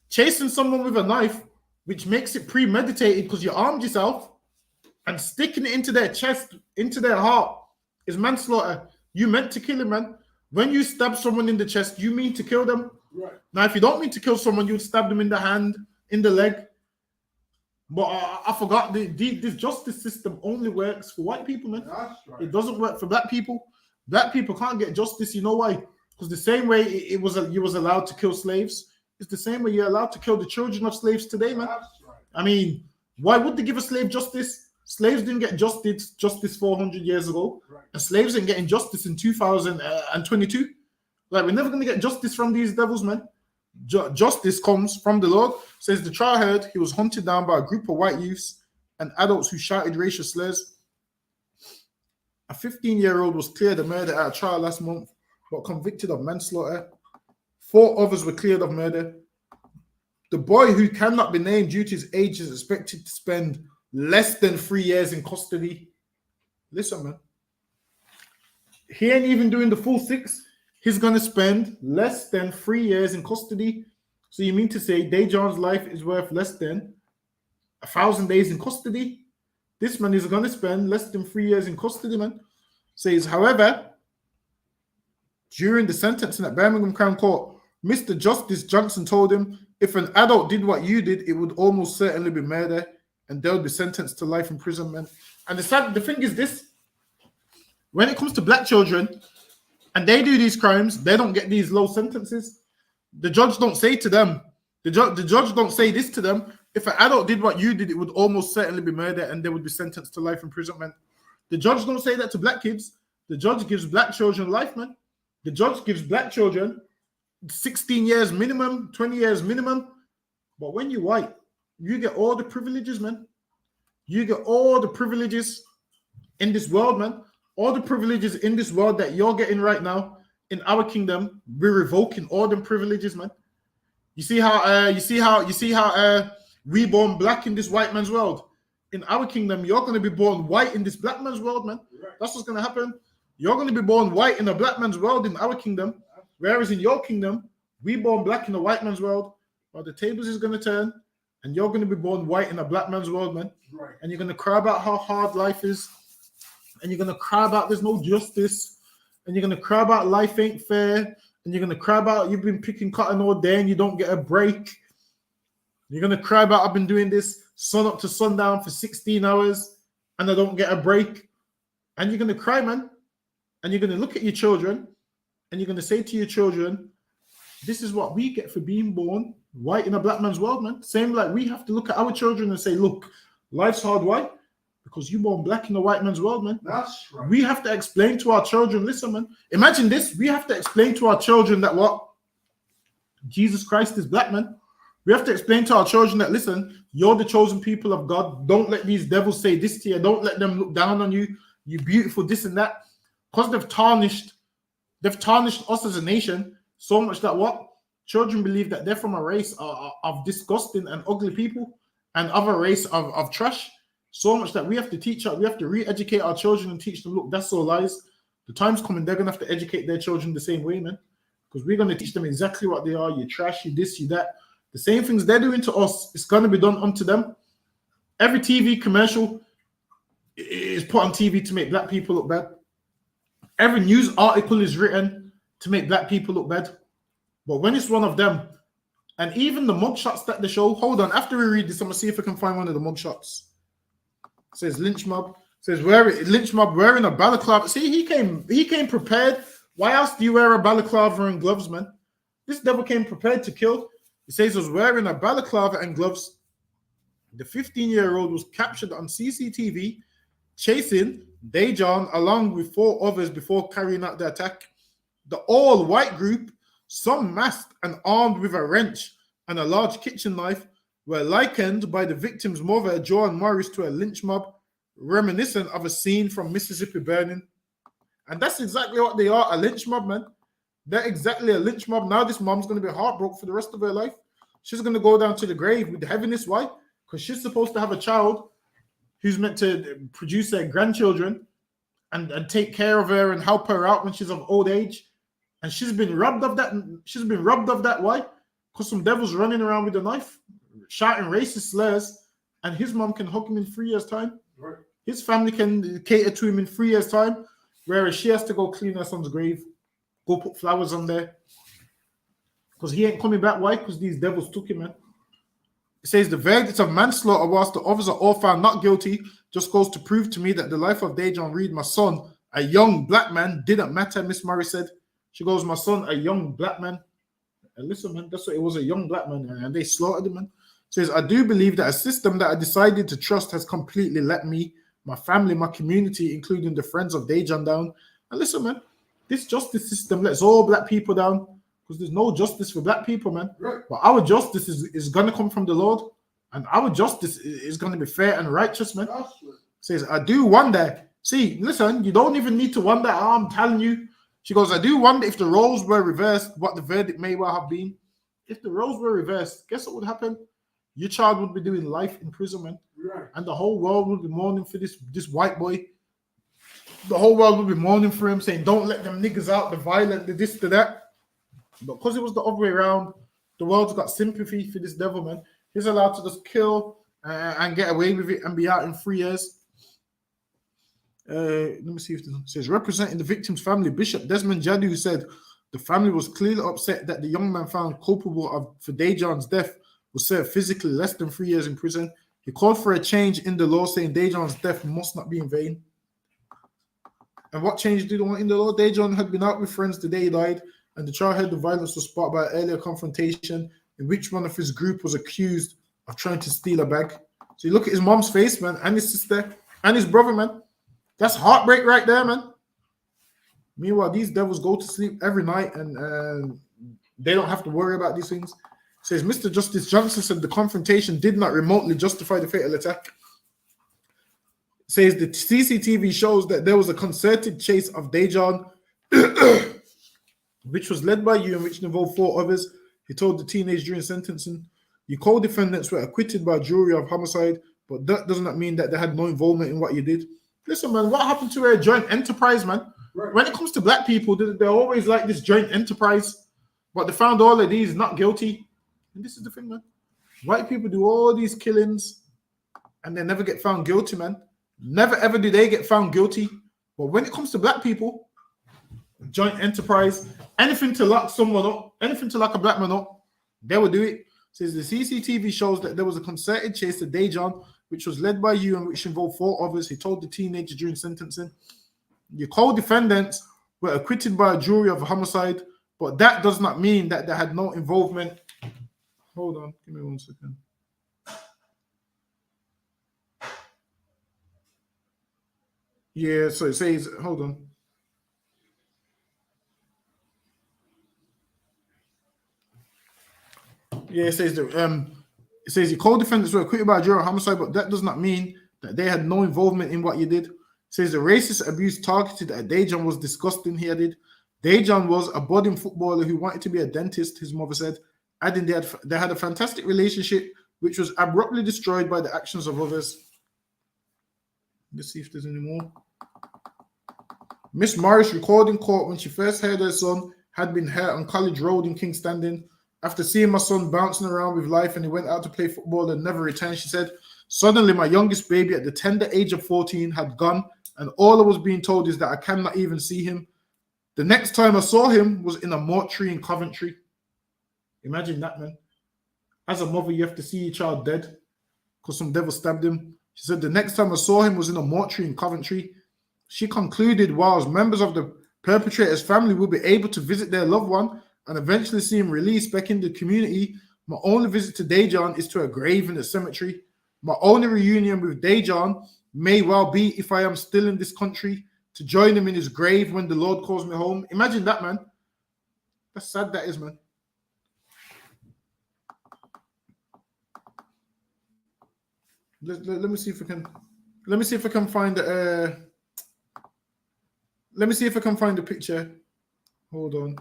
Chasing someone with a knife, which makes it premeditated because you armed yourself, and sticking it into their chest, into their heart, is manslaughter. You meant to kill him, man. When you stab someone in the chest, you mean to kill them. Right. Now, if you don't mean to kill someone, you would stab them in the hand, in the leg. But I forgot, this justice system only works for white people, man. That's right. It doesn't work for black people. Black people can't get justice. You know why? Because the same way you was allowed to kill slaves, it's the same way you're allowed to kill the children of slaves today, man. That's right. I mean, why would they give a slave justice? Slaves didn't get justice 400 years ago, and slaves ain't getting justice in 2022. Like, we're never going to get justice from these devils, man. Justice comes from the Lord. Says the trial heard he was hunted down by a group of white youths and adults who shouted racial slurs. A 15-year-old was cleared of murder at a trial last month, but convicted of manslaughter. 4 others were cleared of murder. The boy, who cannot be named due to his age, is expected to spend less than 3 years in custody. Listen, man. He ain't even doing the full 6. He's going to spend less than 3 years in custody. So you mean to say Dejan's life is worth less than 1,000 days in custody? This man is going to spend less than 3 years in custody, man. Says, however, during the sentencing at Birmingham Crown Court, Mr. Justice Johnson told him, if an adult did what you did, it would almost certainly be murder, and they'll be sentenced to life imprisonment. And the thing is this, when it comes to black children, and they do these crimes, they don't get these low sentences. The judge don't say to them, the judge don't say this to them, if an adult did what you did, it would almost certainly be murder and they would be sentenced to life imprisonment. The judge don't say that to black kids. The judge gives black children life, man. The judge gives black children 16 years minimum, 20 years minimum. But when you're white, you get all the privileges, man. You get all the privileges in this world, man. All the privileges in this world that you're getting right now in our kingdom, we're revoking all them privileges, man. You see how we born black in this white man's world. In our kingdom, you're going to be born white in this black man's world, man. That's what's going to happen. You're going to be born white in a black man's world in our kingdom, whereas in your kingdom, we born black in a white man's world. But the tables is going to turn, and you're going to be born white in a black man's world, man. Right. And you're going to cry about how hard life is, and you're going to cry about there's no justice, and you're going to cry about life ain't fair, and you're going to cry about you've been picking cotton all day and you don't get a break. You're going to cry about I've been doing this sun up to sundown for 16 hours and I don't get a break. And you're going to cry, man. And you're going to look at your children and you're going to say to your children, this is what we get for being born white in a black man's world, man. Same like we have to look at our children and say, look, life's hard white because you born black in a white man's world, man. That's right. We have to explain to our children, listen, man. Imagine this. We have to explain to our children that what? Jesus Christ is black, man. We have to explain to our children that, listen, you're the chosen people of God. Don't let these devils say this to you. Don't let them look down on you. You beautiful, this and that. Because they've tarnished us as a nation so much that what? Children believe that they're from a race of disgusting and ugly people and of a race of trash. So much that we have to re-educate our children and teach them, look, that's all lies. The time's coming, they're going to have to educate their children the same way, man. Because we're going to teach them exactly what they are. You trash, you this, you that. The same things they're doing to us, it's going to be done unto them. Every TV commercial is put on TV to make black people look bad. Every news article is written to make black people look bad. But when it's one of them, and even the mugshots that they show, hold on, after we read this, I'm going to see if I can find one of the mugshots. It says lynch mob. It says lynch mob wearing a balaclava. See, he came prepared. Why else do you wear a balaclava and gloves, man? This devil came prepared to kill. It says he was wearing a balaclava and gloves. The 15-year-old was captured on CCTV chasing Dejan along with 4 others before carrying out the attack. The all-white group, some masked and armed with a wrench and a large kitchen knife, were likened by the victim's mother, Joan Morris, to a lynch mob, reminiscent of a scene from Mississippi Burning. And that's exactly what they are, a lynch mob, man. They're exactly a lynch mob. Now this mom's going to be heartbroken for the rest of her life. She's going to go down to the grave with heaviness. Why? Because she's supposed to have a child who's meant to produce her grandchildren and take care of her and help her out when she's of old age. And she's been robbed of that. She's been robbed of that. Why? Because some devil's running around with a knife, shouting racist slurs, and his mom can hug him in 3 years' time. Right. His family can cater to him in 3 years' time, whereas she has to go clean her son's grave, go put flowers on there. Because he ain't coming back. Why? Because these devils took him, man. It says the verdict of manslaughter, whilst the others are all found not guilty, just goes to prove to me that the life of Dejan Reed, my son, a young black man, didn't matter, Miss Murray said. She goes, my son, a young black man. And listen, man, that's what it was, a young black man, and they slaughtered him, man. Says, I do believe that a system that I decided to trust has completely let me, my family, my community, including the friends of Dejan down. And listen, man, this justice system lets all black people down because there's no justice for black people, man. Right. But our justice is going to come from the Lord, and our justice is going to be fair and righteous, man. That's right. Says, I do wonder. See, listen, you don't even need to wonder. I'm telling you. She goes, I do wonder if the roles were reversed, what the verdict may well have been. If the roles were reversed, guess what would happen? Your child would be doing life imprisonment, Right. and the whole world would be mourning for this white boy. The whole world would be mourning for him, saying, don't let them niggas out, the violent, the this, the that. But because it was the other way around, the world's got sympathy for this devil, man. He's allowed to just kill and get away with it and be out in 3 years. Let me see if this says, representing the victim's family, Bishop Desmond Jadu said the family was clearly upset that the young man found culpable for Dejan's death was served physically less than 3 years in prison. He called for a change in the law, saying Dejan's death must not be in vain. And what change did they want in the law? Dejan had been out with friends the day he died, and the trial heard the violence was sparked by an earlier confrontation in which one of his group was accused of trying to steal a bag. So you look at his mom's face, man, and his sister, and his brother, man. That's heartbreak right there, man. Meanwhile, these devils go to sleep every night and they don't have to worry about these things. It says, Mr. Justice Johnson said the confrontation did not remotely justify the fatal attack. It says the CCTV shows that there was a concerted chase of Dejan, which was led by you and which involved 4 others. He told the teenager during sentencing. Your co-defendants were acquitted by a jury of homicide, but that does not mean that they had no involvement in what you did. Listen, man, what happened to a joint enterprise, man? Right. When it comes to black people, they're always like this joint enterprise, but they found all of these not guilty. And this is the thing, man. White people do all these killings and they never get found guilty, man. Never ever do they get found guilty. But when it comes to black people, joint enterprise, anything to lock someone up, anything to lock a black man up, they will do it. Says the CCTV shows that there was a concerted chase to Dejan, which was led by you and which involved 4 others. He told the teenager during sentencing. Your co-defendants were acquitted by a jury of homicide, but that does not mean that they had no involvement. Hold on, give me 1 second. Yeah, so it says, hold on. Yeah, it says that it says your co-defendants were acquitted by a jury of homicide, but that does not mean that they had no involvement in what you did. It says the racist abuse targeted at Dejan was disgusting, he added. Dejan was a budding footballer who wanted to be a dentist, his mother said, adding they had a fantastic relationship which was abruptly destroyed by the actions of others. Let's see if there's any more. Miss Morris recalled in court when she first heard her son had been hurt on College Road in King's Standing. After seeing my son bouncing around with life and he went out to play football and never returned, she said, suddenly my youngest baby at the tender age of 14 had gone, and all I was being told is that I cannot even see him. The next time I saw him was in a mortuary in Coventry. Imagine that, man. As a mother, you have to see your child dead because some devil stabbed him. She said the next time I saw him was in a mortuary in Coventry. She concluded, whilst members of the perpetrator's family will be able to visit their loved one and eventually see him released back in the community, my only visit to Dejan is to a grave in the cemetery. My only reunion with Dejan may well be, if I am still in this country, to join him in his grave when the Lord calls me home. Imagine that, man. That's sad, that is, man. Let me see if I can. Let me see if I can find the. Let me see if I can find the picture. Hold on.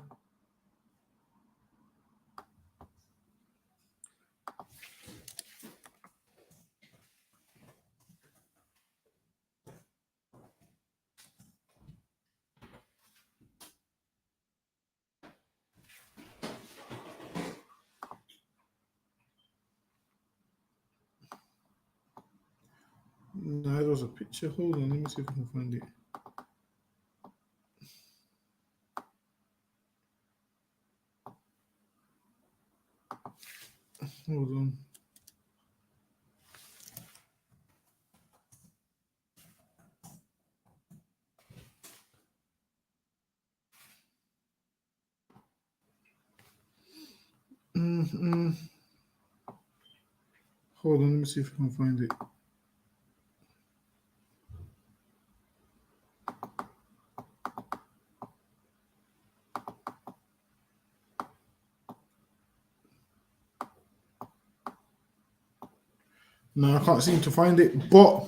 No, there was a picture. Hold on. Let me see if I can find it. Hold on. Hold on, let me see if I can find it. No, I can't seem to find it, but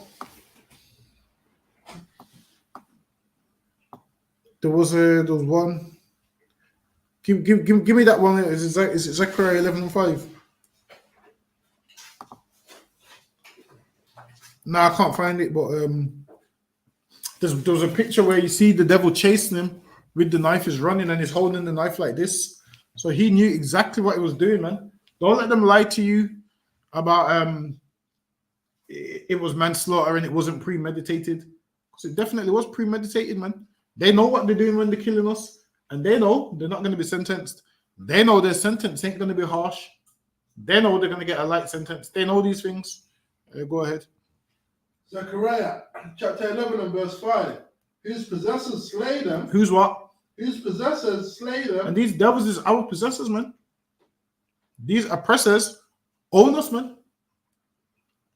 there was one. Give me that one. Is it Zechariah 11:5? No, I can't find it, but there was a picture where you see the devil chasing him with the knife. He's running and he's holding the knife like this. So he knew exactly what he was doing, man. Don't let them lie to you about it was manslaughter and it wasn't premeditated. Because it definitely was premeditated, man. They know what they're doing when they're killing us, and they know they're not going to be sentenced. They know their sentence ain't going to be harsh. They know they're going to get a light sentence. They know these things. Go ahead. Zechariah chapter 11 and verse 5. Whose possessors slay them. Who's what? Whose possessors slay them. And these devils is our possessors, man. These oppressors own us, man.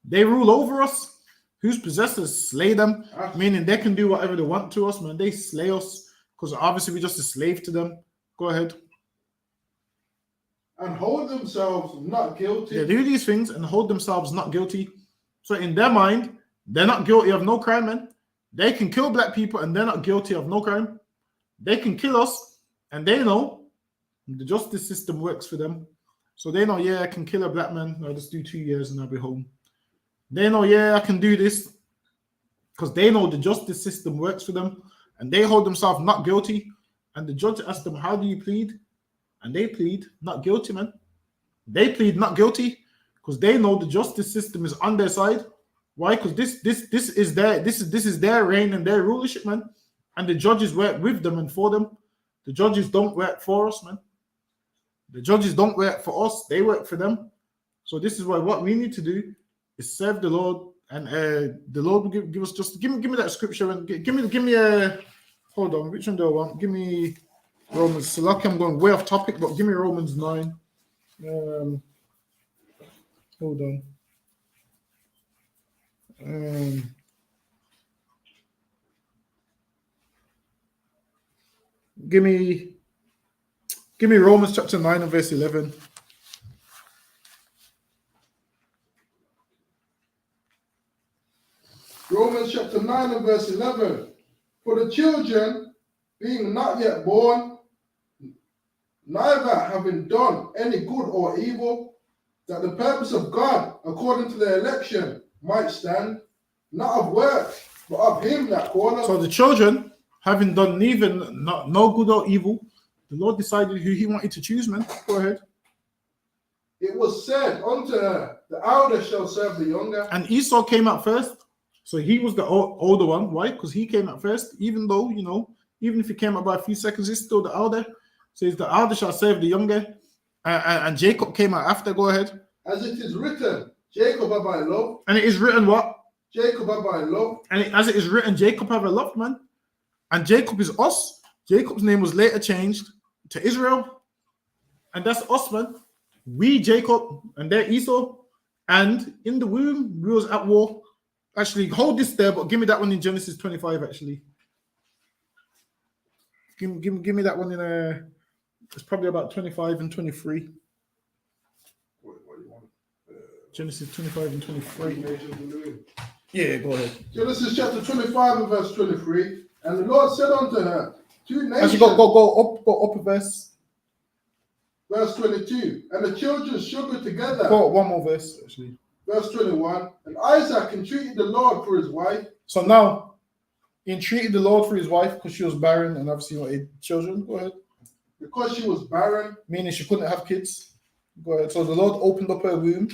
They rule over us. Whose possessors slay them, meaning they can do whatever they want to us, man. They slay us because obviously we're just a slave to them. Go ahead. And hold themselves not guilty. They do these things and hold themselves not guilty. So in their mind, they're not guilty of no crime, man. They can kill black people and they're not guilty of no crime. They can kill us and they know the justice system works for them. So they know, yeah, I can kill a black man. I'll just do 2 years and I'll be home. They know, yeah, I can do this because they know the justice system works for them and they hold themselves not guilty. And the judge asks them, how do you plead? And they plead not guilty, man. They plead not guilty because they know the justice system is on their side. Why? Because this is their reign and their rulership, man. And the judges work with them and for them. The judges don't work for us, man. The judges don't work for us; they work for them. So this is why what we need to do is serve the Lord, and the Lord will give us just give me that scripture and give me a hold on. Which one do I want? Give me Romans. So lucky I'm going way off topic, but give me Romans 9. Hold on. Give me Romans chapter 9 and verse 11. Romans chapter 9 and verse 11. For the children being not yet born, neither having done any good or evil, that the purpose of God according to their election might stand, not of works, but of him that calleth. So the children, having done neither no good or evil, the Lord decided who he wanted to choose, man. Go ahead. It was said unto her, the elder shall serve the younger. And Esau came out first. So he was the older one. Why? Because he came out first, even though, even if he came out by a few seconds, he's still the elder. Says the elder shall serve the younger. And Jacob came out after. Go ahead. As it is written, Jacob have I loved. And it is written what? Jacob have I loved. And as it is written, Jacob have I loved, man. And Jacob is us. Jacob's name was later changed to Israel. And that's us, man. We, Jacob, and they're Esau. And in the womb, we was at war. Actually, hold this there, but give me that one in Genesis 25, actually. Give me that one in it's probably about 25 and 23. What do you want? Genesis 25 and 23. Yeah, go ahead. Genesis chapter 25 and verse 23. And the Lord said unto her, two nations. Actually, go up a verse. Verse 22. And the children sugared together. Go one more verse, actually. Verse 21. And Isaac entreated the Lord for his wife. So now, he entreated the Lord for his wife because she was barren and obviously wanted children. Go ahead. Because she was barren. Meaning she couldn't have kids. Go ahead. So the Lord opened up her womb.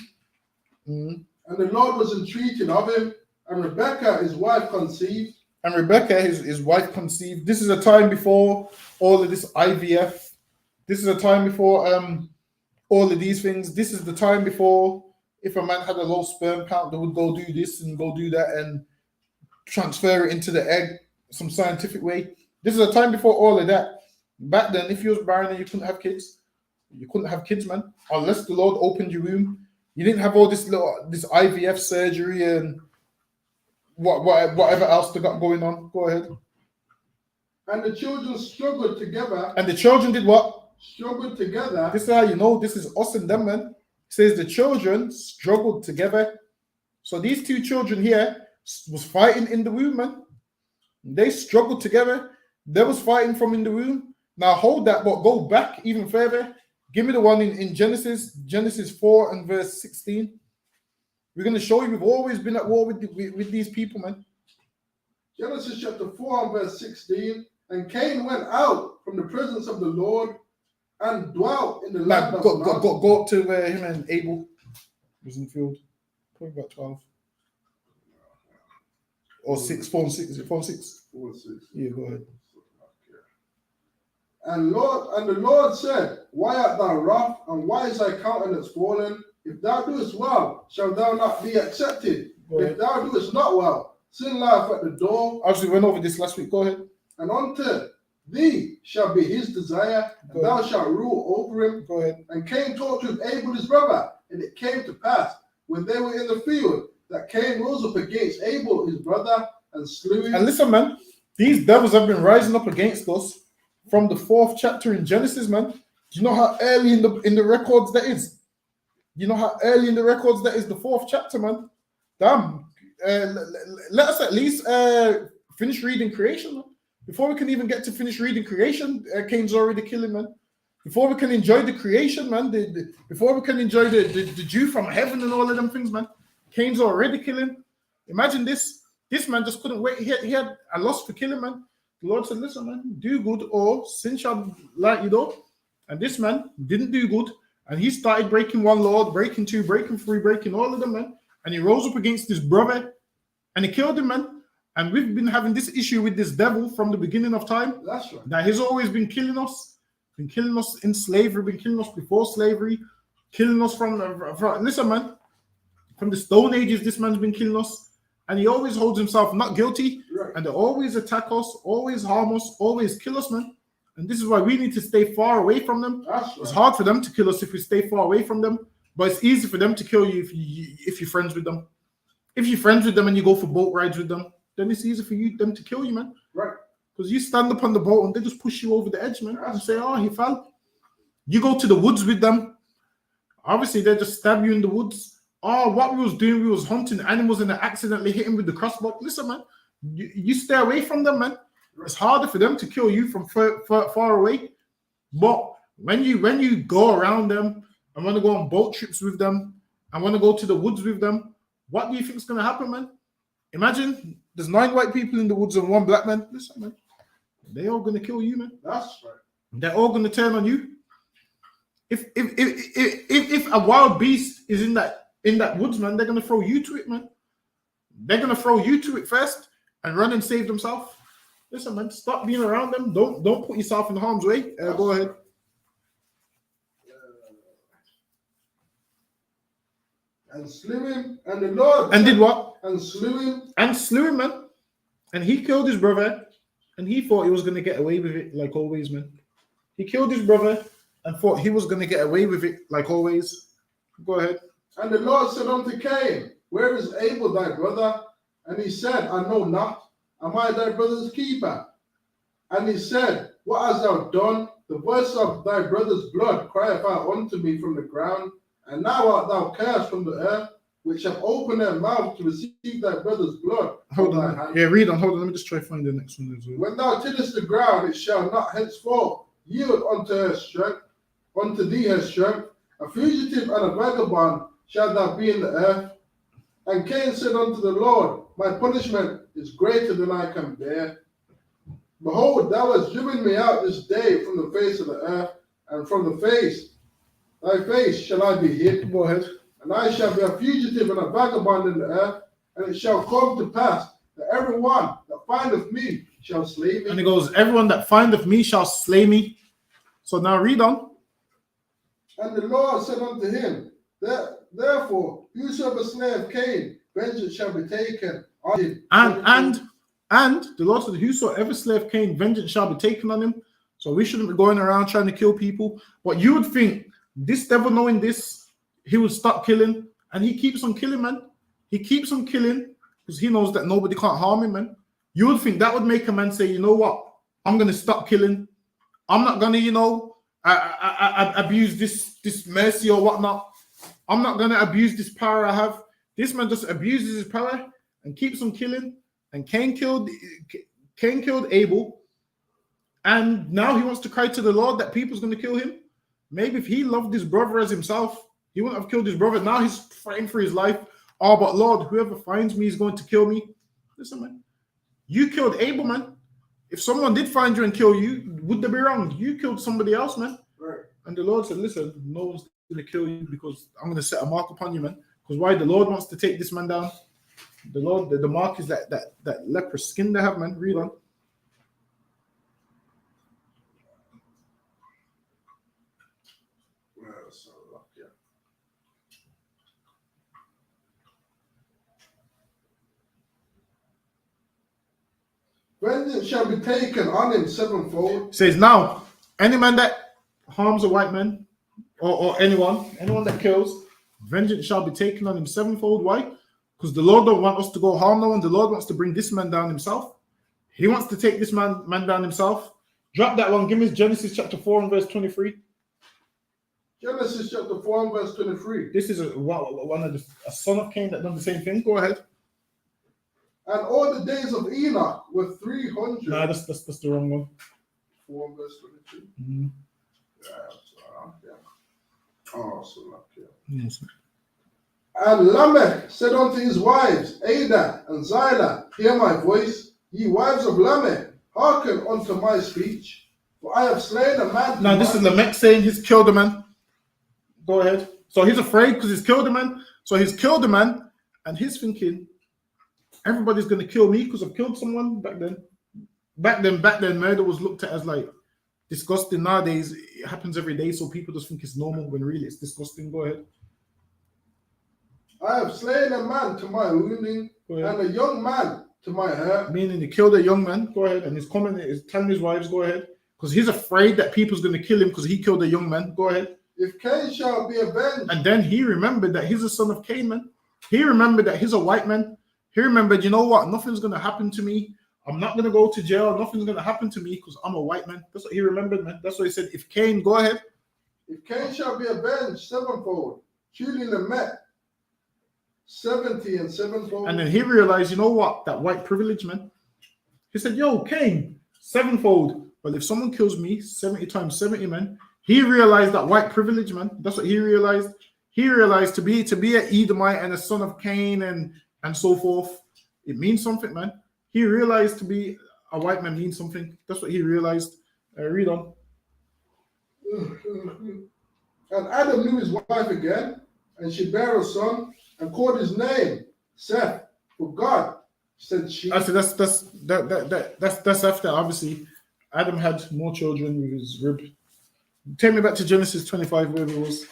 And the Lord was entreating of him. And Rebekah, his wife, conceived. And Rebekah, his wife, conceived. This is a time before all of this IVF. This is a time before all of these things. This is the time before if a man had a low sperm count, they would go do this and go do that and transfer it into the egg some scientific way. This is a time before all of that. Back then, if you was barren and you couldn't have kids, man. Unless the Lord opened your womb. You didn't have all this IVF surgery and whatever else they got going on. Go ahead. And the children struggled together. And the children did what? Struggled together. This is how you know this is us and them, man. It says the children struggled together. So these two children here was fighting in the womb, man. They struggled together. They was fighting from in the womb. Now hold that, but go back even further. Give me the one in Genesis 4 and verse 16. We're going to show you we've always been at war with these people, man. Genesis chapter 4 and verse 16. And Cain went out from the presence of the Lord and dwelt in the land of Nod. Go up to where him and Abel was in the field. Probably about 12. Or 6, 4 and 6. Is it 4 and 6? 4 and 6. Yeah, go ahead. And the Lord said, Why art thou wroth, and why is thy countenance fallen? If thou doest well, shall thou not be accepted? If thou doest not well, sin lieth at the door. Actually, we went over this last week. Go ahead. And unto thee shall be his desire, and thou shalt rule over him. Go ahead. And Cain talked with Abel his brother, and it came to pass, when they were in the field, that Cain rose up against Abel his brother, and slew him. And listen, man, these devils have been rising up against us from the 4th chapter in Genesis, man. Do you know how early in the records that is? You know how early in the records that is, the 4th chapter, man. Damn. Let us at least finish reading creation, man. Before we can even get to finish reading creation, Cain's already killing, man. Before we can enjoy the creation, man, before we can enjoy the dew from heaven and all of them things, man, Cain's already killing. Imagine this. This man just couldn't wait. He had a lust for killing, man. The Lord said, listen, man, do good or sin shall light you though. And this man didn't do good. And he started breaking one law, breaking two, breaking three, breaking all of them, man. And he rose up against his brother and he killed him, man. And we've been having this issue with this devil from the beginning of time. That's right. That he's always been killing us in slavery, been killing us before slavery, killing us from listen, man, from the Stone Ages, this man's been killing us. And he always holds himself not guilty. Right. And they always attack us, always harm us, always kill us, man. And this is why we need to stay far away from them. That's right. It's hard for them to kill us if we stay far away from them. But it's easy for them to kill you if you're friends with them. If you're friends with them and you go for boat rides with them, then it's easy for them to kill you, man. Right. Because you stand up on the boat and they just push you over the edge, man. And say, oh, he fell. You go to the woods with them. Obviously, they just stab you in the woods. Oh, what we was doing, we was hunting animals and they accidentally hit him with the crossbow. Listen, man, you stay away from them, man. It's harder for them to kill you from far away. But when you go around them and want to go on boat trips with them and want to go to the woods with them, what do you think is going to happen, man? Imagine there's 9 white people in the woods and 1 black man. Listen, man, they're all going to kill you, man. That's right. They're all going to turn on you. If a wild beast is in that woods, man, they're going to throw you to it, man. They're going to throw you to it first and run and save themselves. Listen, man, stop being around them. Don't put yourself in harm's way. Go ahead. And slew him, and the Lord and did what? And slew him. And slew him, man. And he killed his brother, and he thought he was going to get away with it, like always, man. He killed his brother and thought he was going to get away with it, like always. Go ahead. And the Lord said unto Cain, Where is Abel thy brother? And he said, I know not. Am I thy brother's keeper? And he said, What hast thou done? The voice of thy brother's blood crieth out unto me from the ground. And now art thou cursed from the earth, which have opened their mouth to receive thy brother's blood. Hold on. Yeah, read on. Hold on. Let me just try to find the next one as well. When thou tillest the ground, it shall not henceforth yield unto thee her strength. A fugitive and a vagabond shalt thou be in the earth. And Cain said unto the Lord, My punishment is greater than I can bear. Behold, thou hast driven me out this day from the face of the earth, and from thy face shall I be hid. Go ahead. And I shall be a fugitive and a vagabond in the earth, and it shall come to pass that everyone that findeth me shall slay me. And he goes, everyone that findeth me shall slay me. So now read on. And the Lord said unto him, Therefore, whosoever slayeth Cain, vengeance shall be taken on him. And the Lord said, whosoever slayeth Cain, vengeance shall be taken on him. So we shouldn't be going around trying to kill people. But you would think this devil knowing this, he would stop killing, and he keeps on killing, man. He keeps on killing because he knows that nobody can't harm him, man. You would think that would make a man say, you know what? I'm gonna stop killing. I'm not gonna, abuse this mercy or whatnot. I'm not gonna abuse this power I have. This man just abuses his power and keeps on killing. And Cain killed Abel, and now he wants to cry to the Lord that people's gonna kill him. Maybe if he loved his brother as himself, he wouldn't have killed his brother. Now he's fighting for his life. Oh, but Lord, whoever finds me is going to kill me. Listen, man, you killed Abel, man. If someone did find you and kill you, would they be wrong? You killed somebody else, man. Right. And the Lord said, listen, no one's going to kill you because I'm going to set a mark upon you, man. Because why? The Lord wants to take this man down. The Lord, the mark is that leprous skin they have, man. Read on. Vengeance shall be taken on him sevenfold. It says, now, any man that harms a white man or anyone that kills, vengeance shall be taken on him sevenfold. Why? Because the Lord don't want us to go harm no one. The Lord wants to bring this man down himself. He wants to take this man down himself. Drop that one. Give me Genesis chapter 4 and verse 23. Genesis chapter 4 and verse 23. This is a son of Cain that done the same thing. Go ahead. And all the days of Enoch were 300. Nah, that's the wrong one. 4 and verse 22. Mm-hmm. Yes. And Lamech said unto his wives, Ada and Zillah, hear my voice, ye wives of Lamech, hearken unto my speech, for I have slain a man. Now this is Lamech saying he's killed a man. Go ahead. So he's afraid because he's killed a man. So he's killed a man, and he's thinking, everybody's going to kill me because I've killed someone back then. Back then, murder was looked at as like disgusting. Nowadays, it happens every day, so people just think it's normal when really it's disgusting. Go ahead. I have slain a man to my wounding, and a young man to my hurt. Meaning he killed a young man. Go ahead. And he's telling his wives, go ahead. Because he's afraid that people's going to kill him because he killed a young man. Go ahead. If Cain shall be avenged. And then he remembered that he's a son of Cain, man. He remembered that he's a white man. He remembered, you know what? Nothing's going to happen to me. I'm not going to go to jail. Nothing's going to happen to me because I'm a white man. That's what he remembered, man. That's what he said. If Cain, go ahead. If Cain shall be avenged sevenfold, truly Lamech 70 and sevenfold. And then he realized, you know what? That white privilege, man. He said, yo, Cain, sevenfold. But if someone kills me 70 times 70, man, he realized that white privilege, man. That's what he realized. He realized to be an Edomite and a son of Cain and so forth, it means something, man. He realized to be a white man means something. That's what he realized. Read on. And Adam knew his wife again, and she bare a son, and called his name Seth. For God said she. I said that's after obviously Adam had more children with his rib. Take me back to Genesis 25, where it was.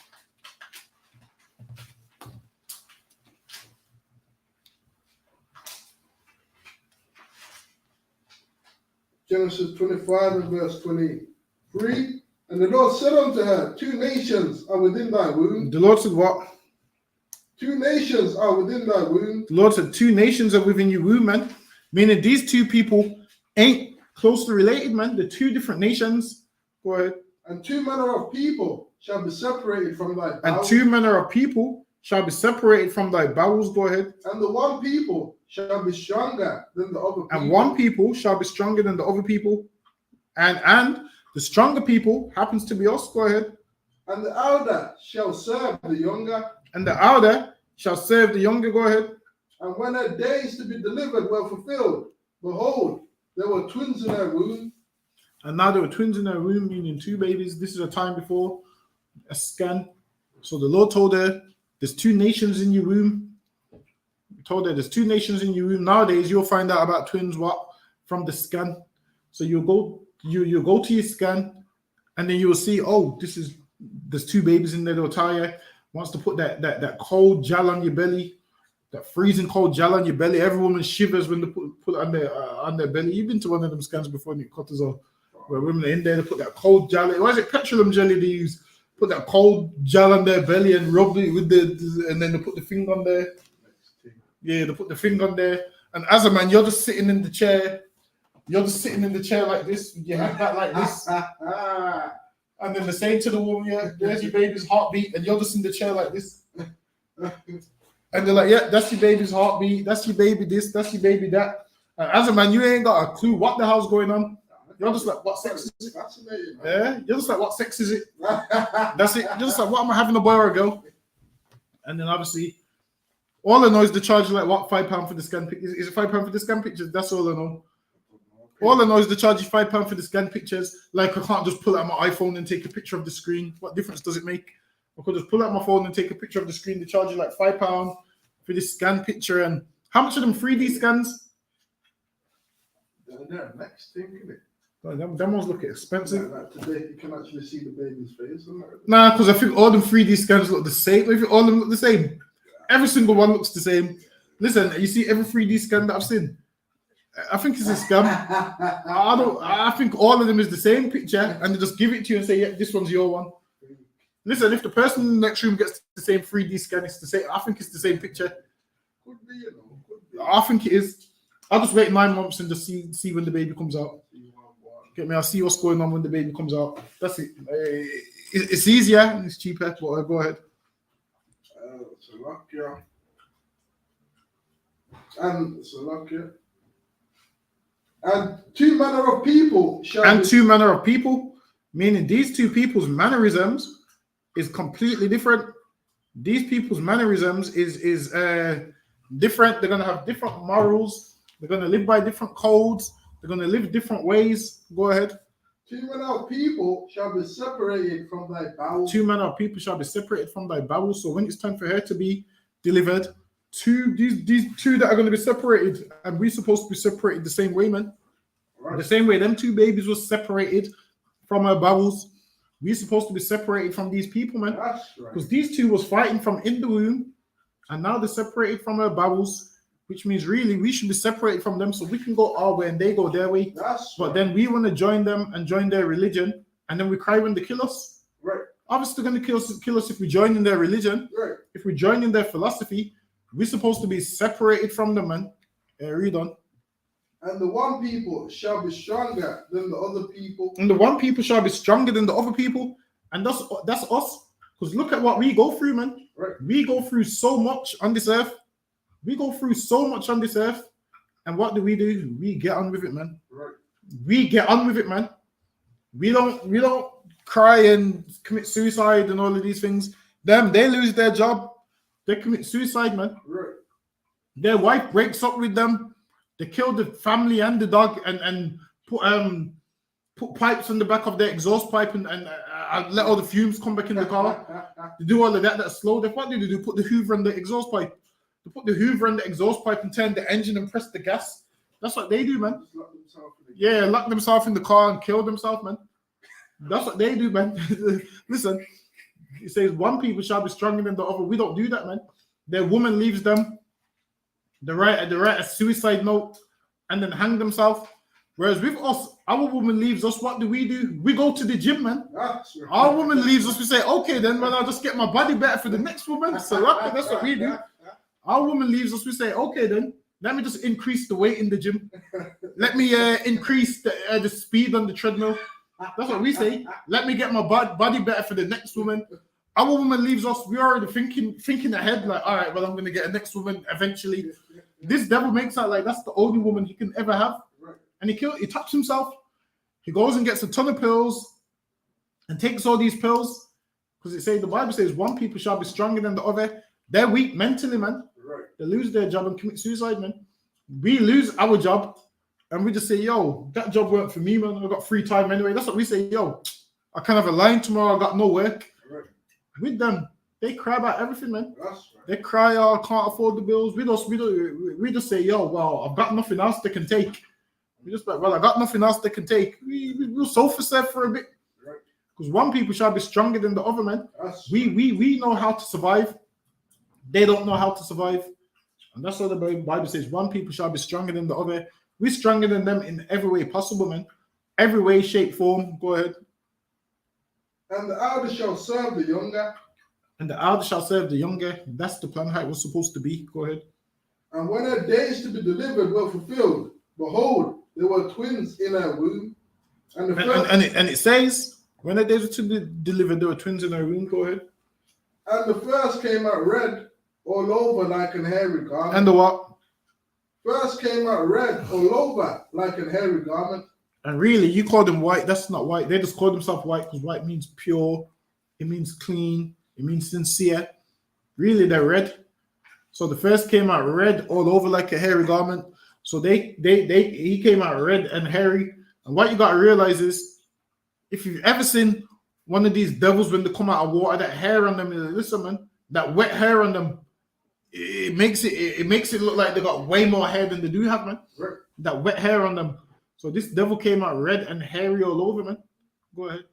Genesis 25 and verse 23. And the Lord said unto her, 2 nations are within thy womb. The Lord said what? 2 nations are within thy womb. The Lord said 2 nations are within your womb, man. Meaning these 2 people ain't closely related, man. They're 2 different nations. Go ahead. And 2 manner of people shall be separated from thy bowels. And 2 manner of people shall be separated from thy bowels. Go ahead. And the one people shall be stronger than the other people. And one people shall be stronger than the other people. And the stronger people happens to be us. Go ahead. And the elder shall serve the younger. And the elder shall serve the younger. Go ahead. And when her days to be delivered were fulfilled, behold, there were twins in her womb. And now there were twins in her womb, meaning 2 babies. This is a time before a scan. So the Lord told her, there's 2 nations in your womb. He told her there's 2 nations in your womb. Nowadays, you'll find out about twins what? From the scan. So you go to your scan, and then you will see, oh, there's 2 babies in there. They'll tell you, wants to put that cold gel on your belly, that freezing cold gel on your belly. Every woman shivers when they put it on their belly. You've been to one of them scans before, and it cutters off. Where women are in there, they put that cold jelly. What is it? Petroleum jelly they use. put that cold gel on their belly and rub it with and then they put the thing on there. Yeah, they put the thing on there. And as a man, you're just sitting in the chair. You're just sitting in the chair like this, with your head back like this. And then they say to the woman, yeah, there's your baby's heartbeat. And you're just in the chair like this. And they're like, yeah, that's your baby's heartbeat. That's your baby this. That's your baby that. And as a man, you ain't got a clue what the hell's going on. You're just like, what sex is it? Yeah, you're just like, what sex is it? That's it. You're just like, what am I having, a boy or a girl? And then obviously, all I know is the charge is like, what, £5 for the scan pictures? Is it £5 for the scan pictures? That's all I know. All I know is the charge is £5 for the scan pictures. Like, I can't just pull out my iPhone and take a picture of the screen. What difference does it make? I could just pull out my phone and take a picture of the screen. The charge is like £5 for this scan picture. And how much are them 3D scans? They're next thing, isn't it? Them ones look expensive. Like today, you can actually see the baby's face. Nah, because I think all them 3D scans look the same. I think all of them look the same. Every single one looks the same. Listen, you see every 3D scan that I've seen. I think it's a scam. I think all of them is the same picture, and they just give it to you and say, "Yeah, this one's your one." Listen, if the person in the next room gets the same 3D scan, it's the same. I think it's the same picture. Could be, you know. Could be. I think it is. I'll just wait 9 months and just see when the baby comes out. Get me? I'll see what's going on when the baby comes out. That's it. It's easier and it's cheaper. But go ahead. Slovakia. And Slovakia. And two manner of people two manner of people, meaning these two people's mannerisms is completely different. These people's mannerisms is different. They're gonna have different morals. They're gonna live by different codes. They're gonna live different ways. Go ahead. Two manner of people shall be separated from thy bowels. Two manner of people shall be separated from thy bowels. So when it's time for her to be delivered, these two that are going to be separated, and we're supposed to be separated the same way, man. Right. The same way them two babies were separated from her bowels, we're supposed to be separated from these people, man. That's right. Because these two was fighting from in the womb, and now they're separated from her bowels, which means really we should be separated from them so we can go our way and they go their way. But then we want to join them and join their religion, and then we cry when they kill us. Right. Obviously, they're going to kill us if we join in their religion. Right. If we join in their philosophy, we're supposed to be separated from them, man. Read on. And the one people shall be stronger than the other people. And the one people shall be stronger than the other people. And that's us. Because look at what we go through, man. Right. We go through so much on this earth. We go through so much on this earth. And what do? We get on with it, man. Right. We get on with it, man. We don't cry and commit suicide and all of these things. They lose their job. They commit suicide, man. Right. Their wife breaks up with them. They kill the family and the dog and put pipes on the back of their exhaust pipe and let all the fumes come back in the car. They do all of that. That's slow. What do they do? Put the Hoover on the exhaust pipe. They put the Hoover on the exhaust pipe and turn the engine and press the gas. That's what they do, man. Lock themselves in the car and kill themselves, man. That's what they do, man. Listen, it says one people shall be stronger than the other. We don't do that, man. Their woman leaves them. They write a suicide note and then hang themselves. Whereas with us, our woman leaves us. What do? We go to the gym, man. Our woman leaves us. We say, okay, then, well, I'll just get my body better for the next woman. So that's what we do. Our woman leaves us. We say, okay, then, let me just increase the weight in the gym. Let me increase the speed on the treadmill. That's what we say. Let me get my body better for the next woman. Our woman leaves us. We're already thinking ahead, like, all right, well, I'm going to get a next woman eventually. This devil makes out like that's the only woman he can ever have. And he taps himself. He goes and gets a ton of pills and takes all these pills. Because the Bible says one people shall be stronger than the other. They're weak mentally, man. Right. They lose their job and commit suicide, man. We lose our job and we just say, yo, that job weren't for me, man. I got free time anyway. That's what we say, yo, I can have a line tomorrow. I got no work. Right. With them, they cry about everything, man. That's right. They cry, oh, I can't afford the bills. We just say, yo, well, I've got nothing else they can take. We just like, well, I got nothing else they can take. We'll sofa set for a bit. Right. Because one people shall be stronger than the other, man. That's We know how to survive. They don't know how to survive. And that's what the Bible says. One people shall be stronger than the other. We're stronger than them in every way possible, man. Every way, shape, form. Go ahead. And the elder shall serve the younger. And the elder shall serve the younger. That's the plan, how it was supposed to be. Go ahead. And when her days to be delivered were fulfilled, behold, there were twins in her womb. And the first, and it says, when the days were to be delivered, there were twins in her womb. Go ahead. And the first came out red all over like an hairy garment. And the what? First came out red all over like an hairy garment. And really, you call them white. That's not white. They just call themselves white because white means pure. It means clean. It means sincere. Really, they're red. So the first came out red all over like a hairy garment. So he came out red and hairy. And what you got to realize is, if you've ever seen one of these devils when they come out of water, that hair on them, listen, man, that wet hair on them, it makes it look like they got way more hair than they do have, man. Right. That wet hair on them. So this devil came out red and hairy all over, man. Go ahead.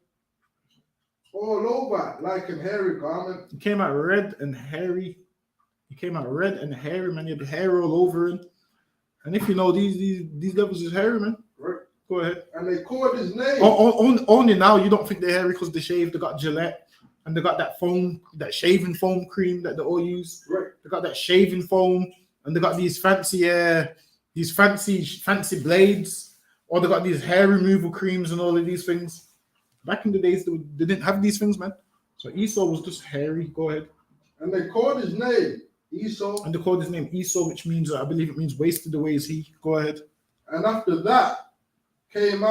All over like a hairy garment. He came out red and hairy. He came out red and hairy, man. He had the hair all over him. And if you know these devils is hairy, man. Right. Go ahead. And they called his name. Only now you don't think they're hairy because they shave. They got Gillette and they got that foam, that shaving foam cream that they all use. Right. They got that shaving foam and they got these fancy blades. Or they got these hair removal creams and all of these things. Back in the days, they didn't have these things, man. So Esau was just hairy. Go ahead. And they called his name Esau. And they called his name Esau, which means, I believe it means wasted away is he. Go ahead. And after that came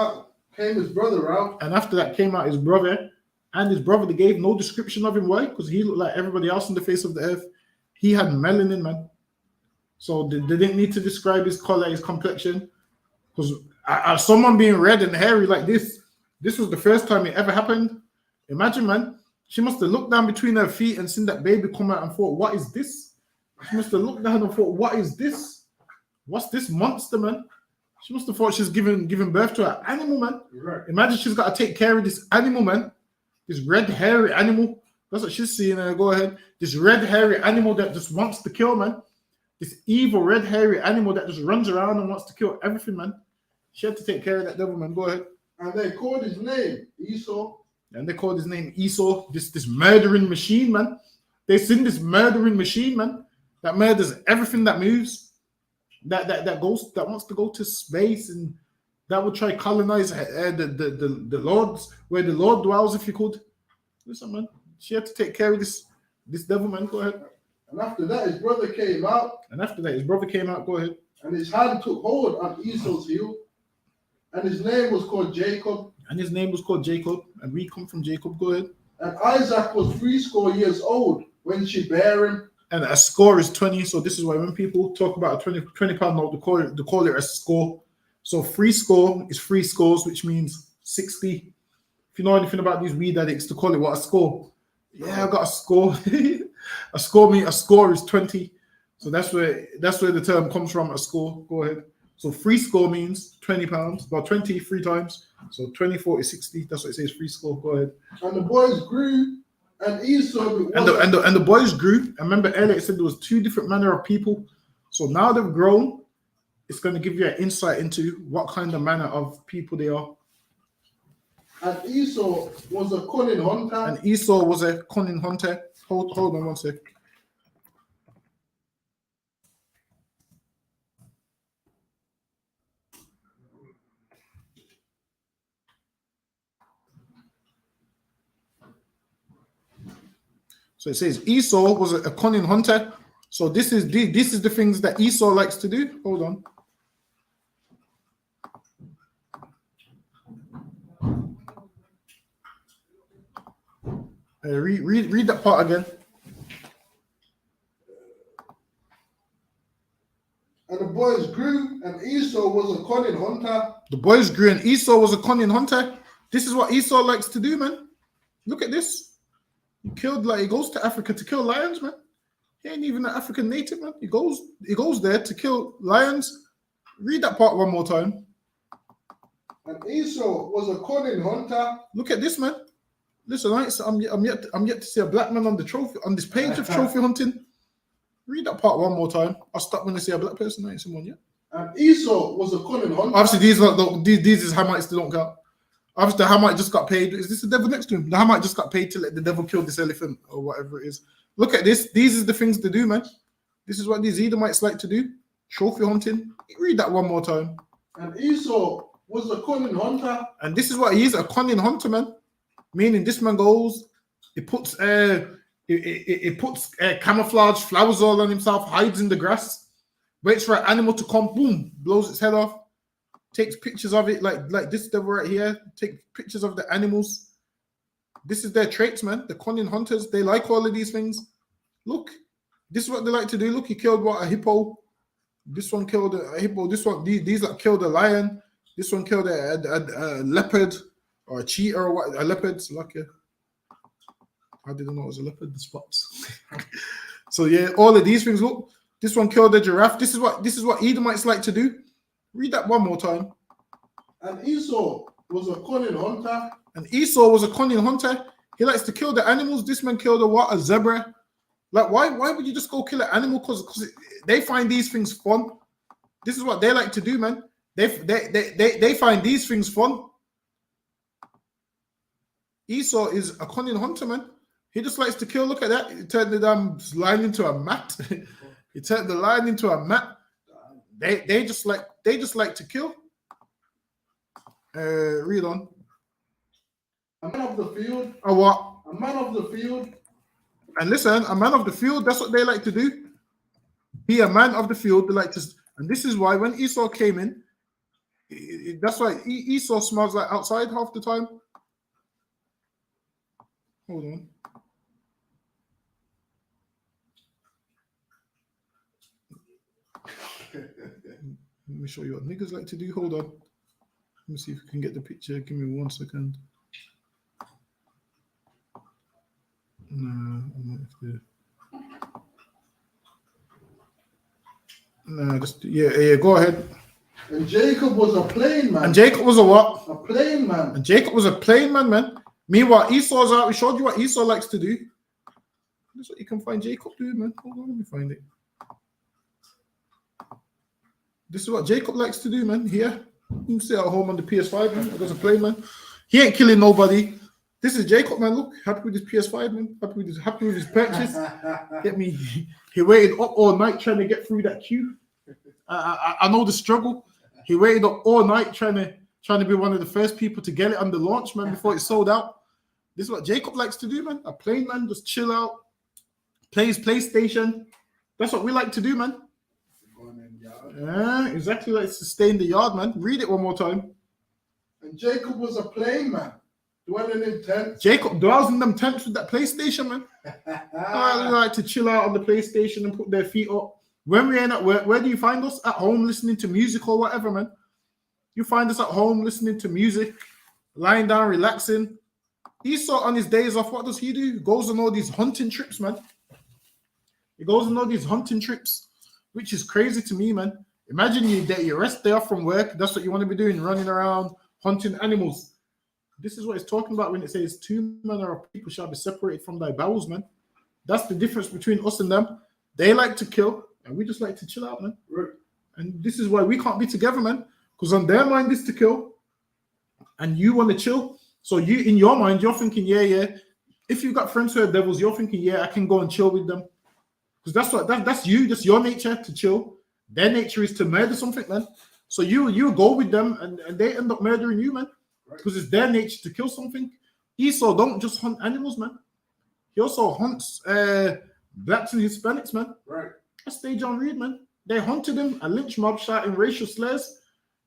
his brother out. And after that came out his brother. And his brother, they gave no description of him. Why? Because he looked like everybody else on the face of the earth. He had melanin, man. So they didn't need to describe his color, his complexion. Because someone being red and hairy like this was the first time it ever happened. Imagine, man. She must have looked down between her feet and seen that baby come out and thought, what is this? She must have looked down and thought, what is this? What's this monster, man? She must have thought she's giving birth to an animal, man. Right. Imagine she's got to take care of this animal, man. This red, hairy animal. That's what she's seeing. Go ahead. This red, hairy animal that just wants to kill, man. This evil, red, hairy animal that just runs around and wants to kill everything, man. She had to take care of that devil, man. Go ahead. And they called his name Esau. And they called his name Esau, this murdering machine, man. They seen this murdering machine, man, that murders everything that moves, that wants to go to space, and that would try colonize the Lord's where the Lord dwells, if you could. Listen, man. She had to take care of this devil, man. Go ahead. And after that, his brother came out. Go ahead. And his hand took hold on Esau's heel. And his name was called Jacob. And we come from Jacob. Go ahead. And Isaac was 80 years old when she bare him. And a score is 20. So this is why when people talk about a 20 pound note, they call it a score. So 3 score is 3 scores, which means 60. If you know anything about these weed addicts, to call it what, a score? Yeah, I got a score. A score is 20. So that's where the term comes from, a score. Go ahead. So 3 score means 20 pounds, about 20 3 times. So 20, 40, 60. That's what it says, 3 score. Go ahead. And the boys grew, and Esau. And the boys grew. And remember earlier it said there was 2 different manner of people. So now they've grown. It's going to give you an insight into what kind of manner of people they are. And Esau was a cunning hunter. Hold on one sec. So it says Esau was a cunning hunter. So this is the things that Esau likes to do. Hold on. Read that part again. And the boys grew, and Esau was a cunning hunter. The boys grew, and Esau was a cunning hunter. This is what Esau likes to do, man. Look at this. He goes to Africa to kill lions, man. He ain't even an African native, man. He goes there to kill lions. Read that part one more time. And Esau was a cunning hunter. Look at this, man. Listen, I'm yet to see a black man on this page of trophy hunting. Read that part one more time. I'll stop when I see a black person. I ain't seen one yet. And Esau was a cunning hunter. Obviously, these is Hamites. They don't count. Obviously, the Hamite just got paid. Is this the devil next to him? The Hamite just got paid to let the devil kill this elephant or whatever it is. Look at this. These are the things to do, man. This is what these Edomites like to do. Trophy hunting. Read that one more time. And Esau was a cunning hunter. And this is what he is, a cunning hunter, man. Meaning this man goes, it puts camouflage flowers all on himself, hides in the grass, waits for an animal to come, boom, blows its head off, takes pictures of it like this devil right here, take pictures of the animals. This is their traits, man. The cunning hunters, they like all of these things. Look, this is what they like to do. Look, he killed a hippo. This one killed a hippo. This one, these that killed a lion. This one killed a leopard or a cheetah or what? A leopard. Like I didn't know it was a leopard. The spots. So yeah, all of these things. Look, this one killed a giraffe. This is what Edomites like to do. Read that one more time. And Esau was a cunning hunter. And Esau was a cunning hunter. He likes to kill the animals. This man killed a zebra. Like, why would you just go kill an animal? Because they find these things fun. This is what they like to do, man. They find these things fun. Esau is a cunning hunter, man. He just likes to kill. Look at that. He turned the damn lion into a mat. He turned the lion into a mat. They just like to kill. Read on. A man of the field. A what? A man of the field. And listen, a man of the field, that's what they like to do. Be a man of the field. They like to, and this is why when Esau came in, that's why Esau smells like outside half the time. Hold on. Let me show you what niggas like to do. Hold on. Let me see if we can get the picture. Give me 1 second. No, I'm not there. No, just yeah. Go ahead. And Jacob was a plain man. And Jacob was a what? A plain man. And Jacob was a plain man. Meanwhile, Esau's out. We showed you what Esau likes to do. That's what you can find Jacob doing, man. Hold on, let me find it. This is what Jacob likes to do, man. Here, you can sit at home on the PS5, man. He was a plain man. He ain't killing nobody. This is Jacob, man. Look, happy with his PS5, man. Happy with his purchase. Get me. He waited up all night trying to get through that queue. I know the struggle. He waited up all night trying to be one of the first people to get it on the launch, man, before it sold out. This is what Jacob likes to do, man. A plain man, just chill out, plays PlayStation. That's what we like to do, man. Yeah, exactly. Likes to stay in the yard, man. Read it one more time. And Jacob was a plain man. Dwelling in tents. Jacob dwells in them tents with that PlayStation, man. They like to chill out on the PlayStation and put their feet up. When we ain't at work, where do you find us? At home listening to music or whatever, man. You find us at home listening to music, lying down, relaxing. Esau on his days off, what does he do? He goes on all these hunting trips, man. He goes on all these hunting trips, which is crazy to me, man. Imagine you rest day off from work. That's what you want to be doing, running around, hunting animals. This is what it's talking about when it says 2 manner of people shall be separated from thy bowels, man. That's the difference between us and them. They like to kill, and we just like to chill out, man. Right. And this is why we can't be together, man. Because on their mind is to kill, and you want to chill. So you, in your mind, you're thinking, yeah. If you've got friends who are devils, you're thinking, yeah, I can go and chill with them. Because that's you. That's your nature to chill. Their nature is to murder something, man. So you go with them, and they end up murdering you, man. Because it's their nature to kill something. Esau don't just hunt animals, man. He also hunts blacks and Hispanics, man. Right. That's John Reed, man. They hunted him, a lynch mob shouting racial slurs.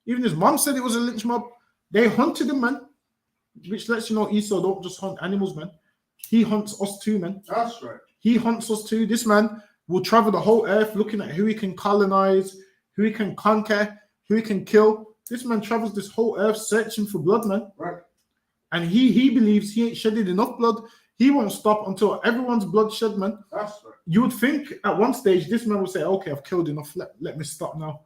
Even his mom said it was a lynch mob. They hunted him, man. Which lets you know Esau don't just hunt animals, man. He hunts us too, man. That's right. He hunts us too. This man will travel the whole earth looking at who he can colonize, who he can conquer, who he can kill. This man travels this whole earth searching for blood, man. Right. And he believes he ain't shedded enough blood. He won't stop until everyone's blood shed, man. That's right. You would think at one stage this man would say, okay, I've killed enough. Let me stop now.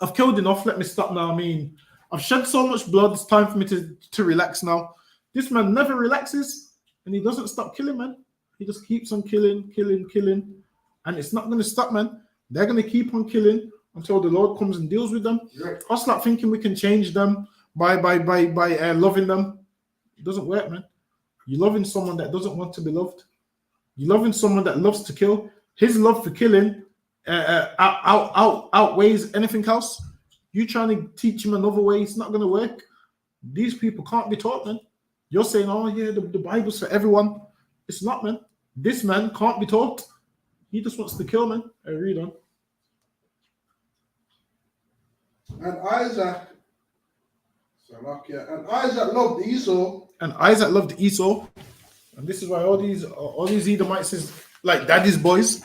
I've killed enough. Let me stop now. I mean, I've shed so much blood. It's time for me to relax now. This man never relaxes, and he doesn't stop killing, man. He just keeps on killing. And it's not going to stop, man. They're going to keep on killing until the Lord comes and deals with them. Right. Us not thinking we can change them by loving them. It doesn't work, man. You're loving someone that doesn't want to be loved. You're loving someone that loves to kill. His love for killing outweighs anything else. You trying to teach him another way, it's not going to work. These people can't be taught, man. You're saying, oh yeah, the Bible's for everyone. It's not, man. This man can't be taught. He just wants to kill, man. I read on. And Isaac loved Esau. And Isaac loved Esau. And this is why all these Edomites is like daddy's boys.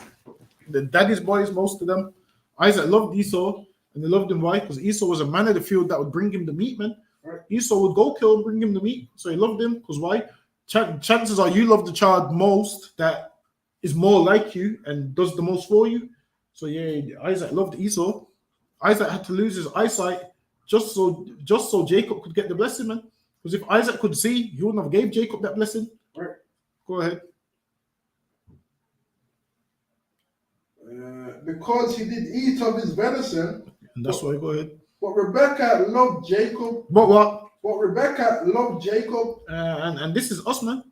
The daddy's boys, most of them. Isaac loved Esau, and they loved him. Why? Because Esau was a man of the field that would bring him the meat, man. Right. Esau would go kill and bring him the meat. So he loved him. Because why? Chances are you love the child most that is more like you and does the most for you. So yeah, Isaac loved Esau. Isaac had to lose his eyesight just so Jacob could get the blessing, man. Because if Isaac could see, he wouldn't have gave Jacob that blessing. Right. Go ahead. Because he did eat of his venison. And that's why. Go ahead. But Rebecca loved Jacob. But what? But Rebecca loved Jacob. And this is us, man.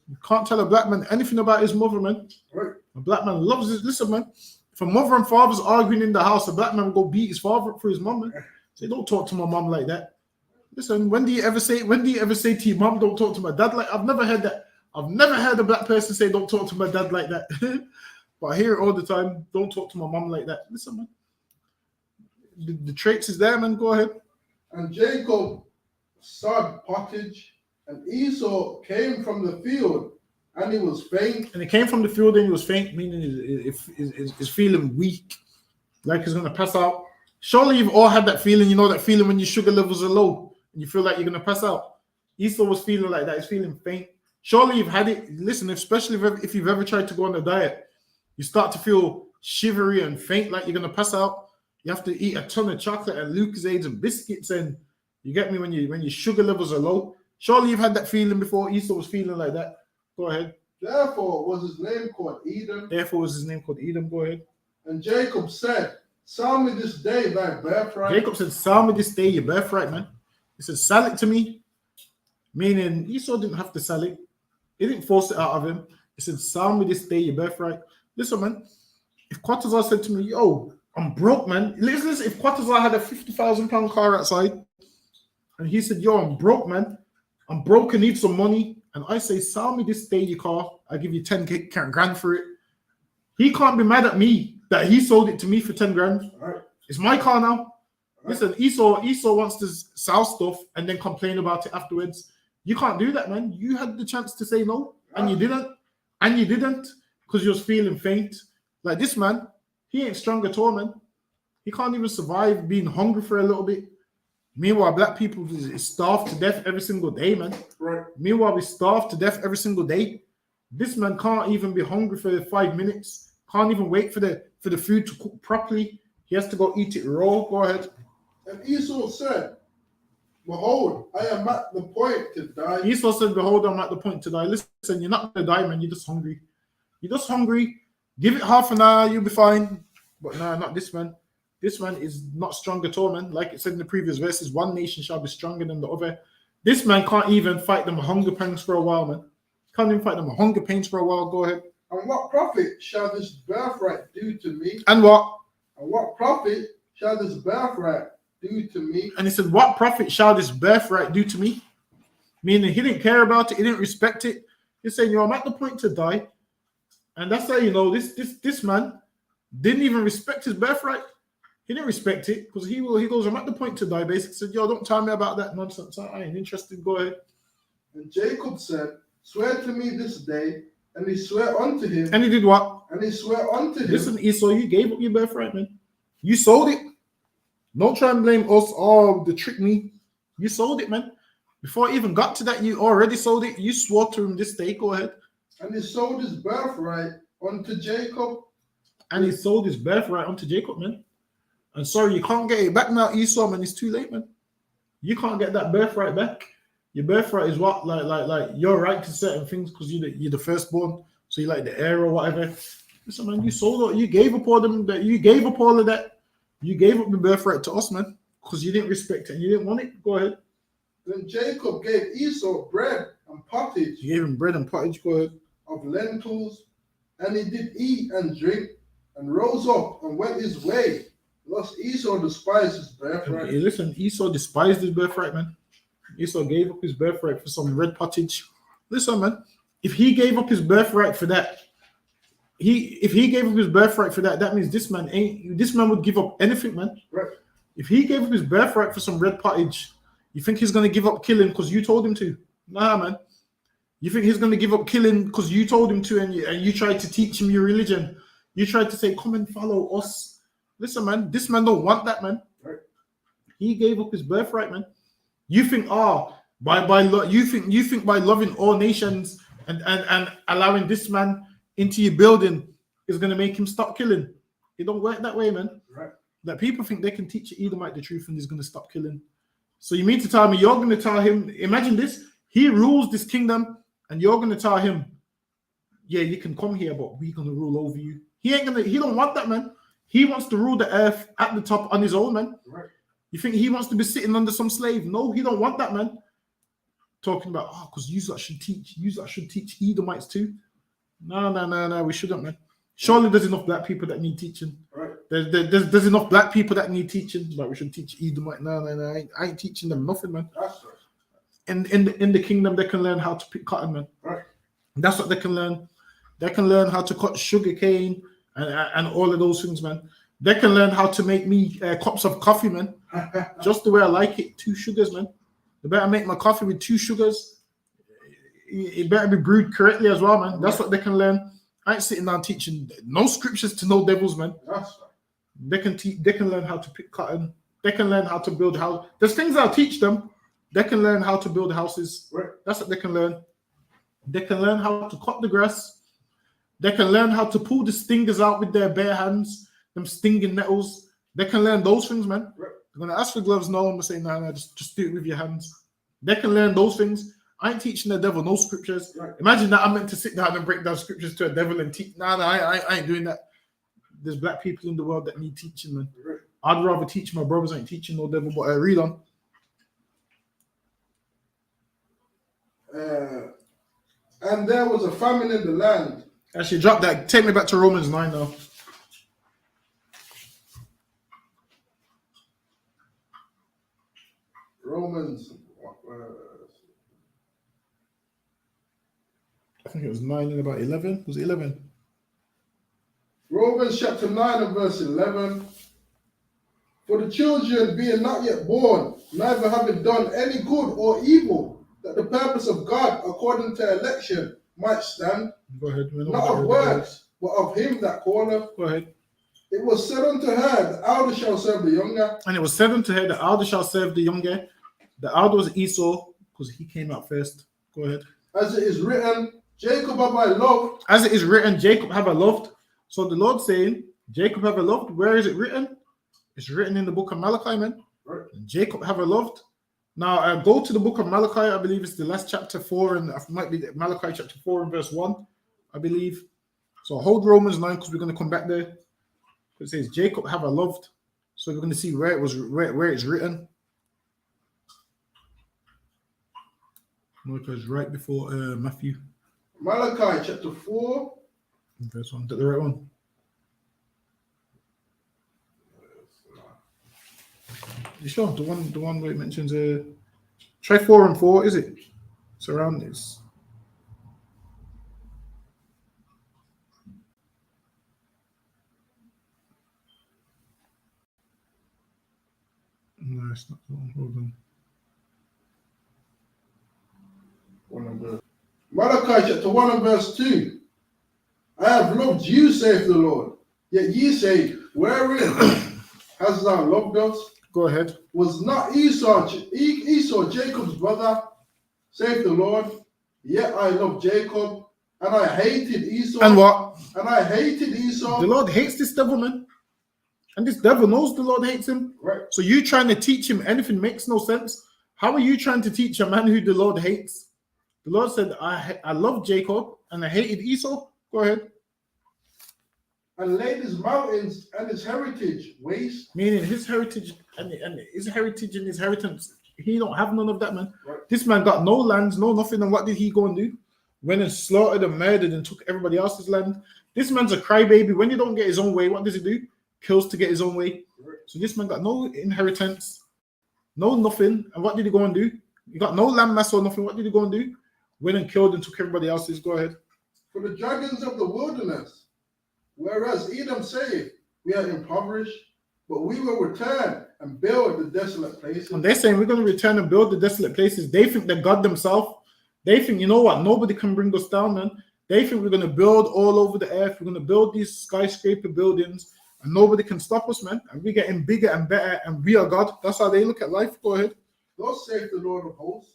You can't tell a black man anything about his mother, man. Right. A black man loves his. Listen, man. If a mother and father's arguing in the house, a black man will go beat his father up for his mom, man. Say, don't talk to my mom like that. Listen, when do you ever say to your mom, don't talk to my dad like? I've never heard that. I've never heard a black person say, don't talk to my dad like that. But I hear it all the time. Don't talk to my mom like that. Listen, man. The traits is there, man. Go ahead. And Jacob sowed pottage, and Esau came from the field, and he was faint. And he came from the field and he was faint, meaning he's feeling weak, like he's going to pass out. Surely you've all had that feeling, you know, that feeling when your sugar levels are low and you feel like you're going to pass out. Esau was feeling like that. He's feeling faint. Surely you've had it. Listen, especially if you've ever tried to go on a diet, you start to feel shivery and faint, like you're going to pass out. You have to eat a ton of chocolate and Lucozades and biscuits, and you get me, when your sugar levels are low. Surely you've had that feeling before. Esau was feeling like that. Go ahead. Therefore was his name called Edom. Go ahead. And Jacob said, sell me this day thy birthright. Jacob said, sell me this day your birthright, man. He said, sell it to me. Meaning Esau didn't have to sell it. He didn't force it out of him. He said, sell me this day your birthright. Listen, man. If Quatazar said to me, yo, I'm broke, man. Listen, if Quatazar had a £50,000 car outside and he said, yo, I'm broke, man. I'm broke and need some money. And I say, sell me this day your car. I'll give you 10 grand for it. He can't be mad at me that he sold it to me for 10 grand. Right. It's my car now. Right. Listen, Esau wants to sell stuff and then complain about it afterwards. You can't do that, man. You had the chance to say no, and you didn't. And you didn't because you was feeling faint. Like this man, he ain't strong at all, man. He can't even survive being hungry for a little bit. Meanwhile, black people is starved to death every single day, man. Right. Meanwhile, we starve to death every single day. This man can't even be hungry for 5 minutes. Can't even wait for the food to cook properly. He has to go eat it raw. Go ahead. And Esau said, behold, I am at the point to die. Esau said, behold, I'm at the point to die. Listen, you're not going to die, man. You're just hungry. You're just hungry. Give it half an hour, you'll be fine. But no, not this man. This man is not strong at all, man. Like it said in the previous verses, one nation shall be stronger than the other. This man can't even fight them hunger pangs for a while, man. Can't even fight them hunger pains for a while. Go ahead. And what profit shall this birthright do to me? And what? And what profit shall this birthright do to me? And he said, what profit shall this birthright do to me? Meaning he didn't care about it. He didn't respect it. He's saying, I'm at the point to die. And that's how you know this man didn't even respect his birthright. He didn't respect it because he goes, I'm at the point to die. Basically said, don't tell me about that nonsense. I ain't interested. Go ahead. And Jacob said, swear to me this day. And he swore unto him. And he did what? And he swore unto him. Listen, Esau, you gave up your birthright, man. You sold it. Don't try and blame us. Oh, they tricked me. You sold it, man. Before I even got to that, you already sold it. You swore to him this day. Go ahead. And he sold his birthright unto Jacob. And he sold his birthright unto Jacob, man. And sorry, you can't get it back now, Esau, man. It's too late, man. You can't get that birthright back. Your birthright is what, like your right to certain things because you're the firstborn, so you're like the heir or whatever. Listen, man, you sold it. You gave up all them. You gave up all of that. You gave up the birthright to us, man, because you didn't respect it and you didn't want it. Go ahead. Then Jacob gave Esau bread and pottage He gave him bread and pottage. Go ahead. of lentils, and he did eat and drink, and rose up and went his way. Thus Esau despised his birthright. Hey, listen, Esau despised his birthright, man. Esau gave up his birthright for some red pottage. Listen, man, if he gave up his birthright for that, that means this man would give up anything, man. Right. If he gave up his birthright for some red pottage, you think he's gonna give up killing because you told him to? Nah, man. You think he's gonna give up killing because you told him to, and you tried to teach him your religion? You tried to say, "Come and follow us." Listen, man, this man don't want that, man. Right. He gave up his birthright, man. You think, you think by loving all nations and allowing this man into your building is gonna make him stop killing? It don't work that way, man. Right. That people think they can teach Edomite the truth and he's gonna stop killing. So you mean to tell me you're gonna tell him? Imagine this: he rules this kingdom, and you're gonna tell him, "Yeah, you can come here, but we're gonna rule over you." He don't want that, man. He wants to rule the earth at the top on his own, man. Right. You think he wants to be sitting under some slave? No, he don't want that, man. Talking about, because you should teach Edomites too. No, we shouldn't, man. Surely there's enough black people that need teaching. Right. There's enough black people that need teaching. Like we should teach Edomite. No, I ain't teaching them nothing, man. That's right. In the kingdom, they can learn how to pick cotton, man. Right. That's what they can learn. They can learn how to cut sugar cane and all of those things, man. They can learn how to make me cups of coffee, man. Just the way I like it. 2 sugars, man. They better make my coffee with 2 sugars. It better be brewed correctly as well, man. That's what they can learn. I ain't sitting down teaching no scriptures to no devils, man. That's right. They can learn how to pick cotton. They can learn how to build house. There's things I'll teach them. They can learn how to build houses. Right. That's what they can learn. They can learn how to cut the grass. They can learn how to pull the stingers out with their bare hands, them stinging nettles. They can learn those things, man. Right. They're gonna ask for gloves. No, I'm gonna say, no, just do it with your hands. They can learn those things. I ain't teaching the devil no scriptures. Right. Imagine that I'm meant to sit down and break down scriptures to a devil and teach. I ain't doing that. There's black people in the world that need teaching, man. Right. I'd rather teach my brothers. I ain't teaching no devil, but read on. And there was a famine in the land. Actually, drop that. Take me back to Romans 9 now. Romans. I think it was 9 and about 11. Was it 11? Romans chapter 9 and verse 11. For the children being not yet born, neither having done any good or evil, that the purpose of God according to election might stand, Go ahead. not of works, but of him that calleth. Go ahead. It was said unto her, the elder shall serve the younger. And it was said unto her, the elder shall serve the younger. The elder was Esau, because he came out first. Go ahead. As it is written, Jacob have I loved. As it is written, Jacob have I loved. So the Lord saying, Jacob have I loved. Where is it written? It's written in the book of Malachi, man. Right. Jacob have I loved. Now, go to the book of Malachi. I believe it's the last chapter 4, and it might be Malachi chapter 4 and verse 1, I believe. So hold Romans 9 because we're going to come back there. It says, Jacob have I loved. So we're going to see where it was, where it's written. Malachi is right before Matthew. Malachi chapter 4. Verse 1. Is that the right one? You sure? The one where it mentions try 4 and 4, is it? It's around this. No, it's not the one. Hold on. Malachi chapter 1 and verse 2. I have loved you, saith the Lord. Yet ye say, wherein hast thou loved us? Go ahead. Was not Esau Jacob's brother, saith the Lord? Yet I loved Jacob, and I hated Esau. And what? And I hated Esau. The Lord hates this devil, man. And this devil knows the Lord hates him. Right. So you trying to teach him anything makes no sense. How are you trying to teach a man who the Lord hates? The Lord said, I love Jacob and I hated Esau. Go ahead. And laid his mountains and his heritage waste. Meaning his heritage and his heritage and his inheritance He don't have none of that, man. Right. This man got no lands, no nothing. And what did he go and do? Went and slaughtered and murdered and took everybody else's land. This man's a crybaby. When he don't get his own way, what does he do? Kills to get his own way. Right. So this man got no inheritance, no nothing. And what did he go and do? He got no land mass or nothing. What did he go and do? Went and killed and took everybody else's. Go ahead. For the dragons of the wilderness, whereas Edom said, we are impoverished, but we will return and build the desolate places. And they're saying we're going to return and build the desolate places. They think they're God themselves. They think, you know what? Nobody can bring us down, man. They think we're going to build all over the earth. We're going to build these skyscraper buildings and nobody can stop us, man. And we're getting bigger and better and we are God. That's how they look at life. Go ahead. Thus saith the Lord of hosts,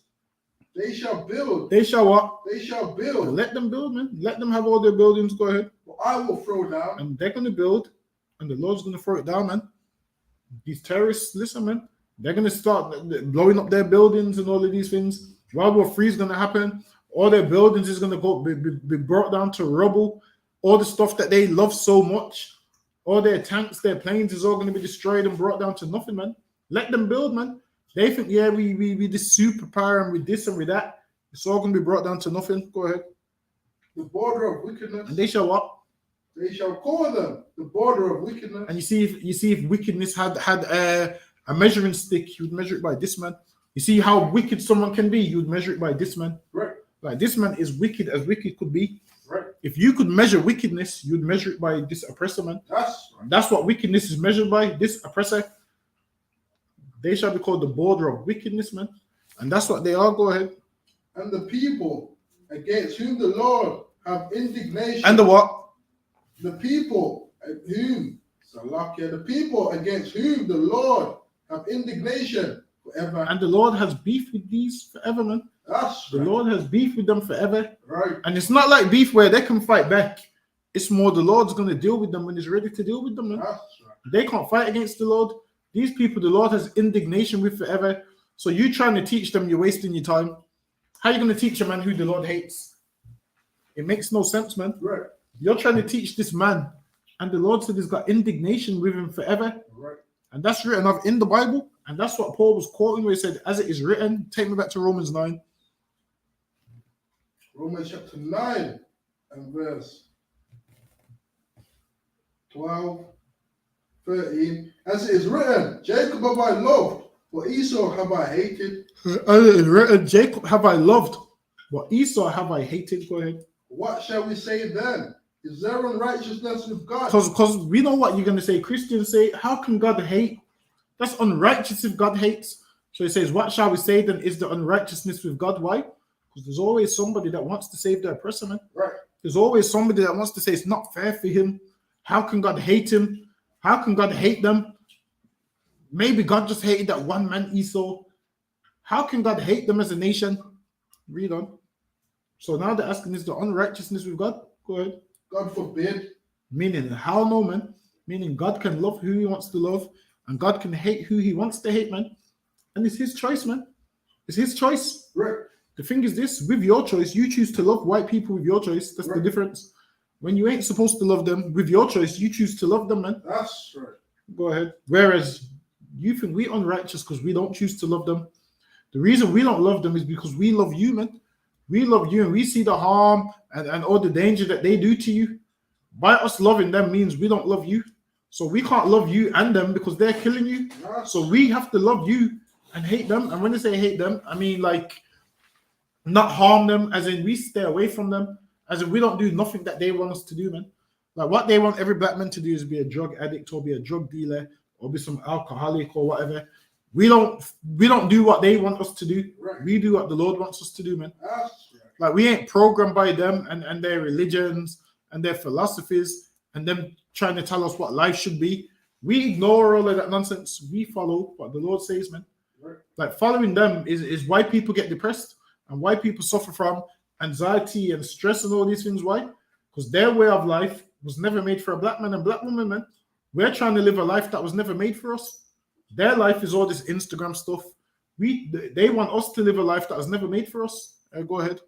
they shall build. They shall what? They shall build. Let them build, man. Let them have all their buildings. Go ahead. But I will throw down. And they're going to build and the Lord's going to throw it down, man. These terrorists, listen, man. They're going to start blowing up their buildings and all of these things. World War III is going to happen. All their buildings is going to go be brought down to rubble. All the stuff that they love so much, all their tanks, their planes is all going to be destroyed and brought down to nothing, man. Let them build, man. They think, yeah, we this superpower and with this and with that. It's all going to be brought down to nothing. Go ahead. The border of wickedness. And they shall what? They shall call them the border of wickedness. And you see if wickedness had a measuring stick, you would measure it by this man. You see how wicked someone can be, you would measure it by this man. Right. Like this man is wicked as wicked could be. Right. If you could measure wickedness, you'd measure it by this oppressor, man. That's right. That's what wickedness is measured by, this oppressor. They shall be called the border of wickedness, man. And that's what they are. Go ahead. And the people against whom the Lord have indignation. And the what? The people whom, Salakia, the people against whom the Lord have indignation forever. And the Lord has beef with these forever, man. That's The right. Lord has beef with them forever. Right. And it's not like beef where they can fight back. It's more the Lord's going to deal with them when he's ready to deal with them, man. That's right. They can't fight against the Lord. These people, the Lord has indignation with forever. So you trying to teach them, you're wasting your time. How are you going to teach a man who the Lord hates? It makes no sense, man. Right. You're trying to teach this man, and the Lord said he's got indignation with him forever. Right. And that's written up in the Bible. And that's what Paul was quoting where he said, as it is written. Take me back to Romans 9. Romans chapter 9 and verse 12, 13. As it is written, Jacob have I loved, but Esau have I hated. As it is written, Jacob have I loved, but Esau have I hated. Go ahead. What shall we say then? Is there unrighteousness with God? Because we know what you're going to say. Christians say, how can God hate? That's unrighteous if God hates. So he says, what shall we say then? Is the unrighteousness with God? Why? Because there's always somebody that wants to save their oppressor, man. Right. There's always somebody that wants to say it's not fair for him. How can God hate him? How can God hate them? Maybe God just hated that one man, Esau. How can God hate them as a nation? Read on. So now they're asking, is the unrighteousness with God? Go ahead. God forbid. Meaning, how no, man? Meaning God can love who he wants to love, and God can hate who he wants to hate, man. And it's his choice, man. It's his choice. Right. The thing is this, with your choice, you choose to love white people with your choice. That's Right. the difference. When you ain't supposed to love them, with your choice, you choose to love them, man. That's right. Go ahead. Whereas you think we're unrighteous because we don't choose to love them. The reason we don't love them is because we love you, man. We love you and we see the harm and all the danger that they do to you. By us loving them means we don't love you. So we can't love you and them because they're killing you. That's So we have to love you and hate them. And when I say hate them, I mean like not harm them, as in we stay away from them, as in we don't do nothing that they want us to do, man. Like what they want every black man to do is be a drug addict or be a drug dealer or be some alcoholic or whatever. We don't do what they want us to do. right. We do what the Lord wants us to do, man. That's right. Like we ain't programmed by them and their religions and their philosophies and them trying to tell us what life should be. We ignore all of that nonsense. We follow what the Lord says, man. Right. Like following them is why people get depressed and why people suffer from anxiety and stress and all these things. Why? Because their way of life was never made for a black man and black woman, man. We're trying to live a life that was never made for us. Their life is all this Instagram stuff. They want us to live a life that was never made for us. Go ahead.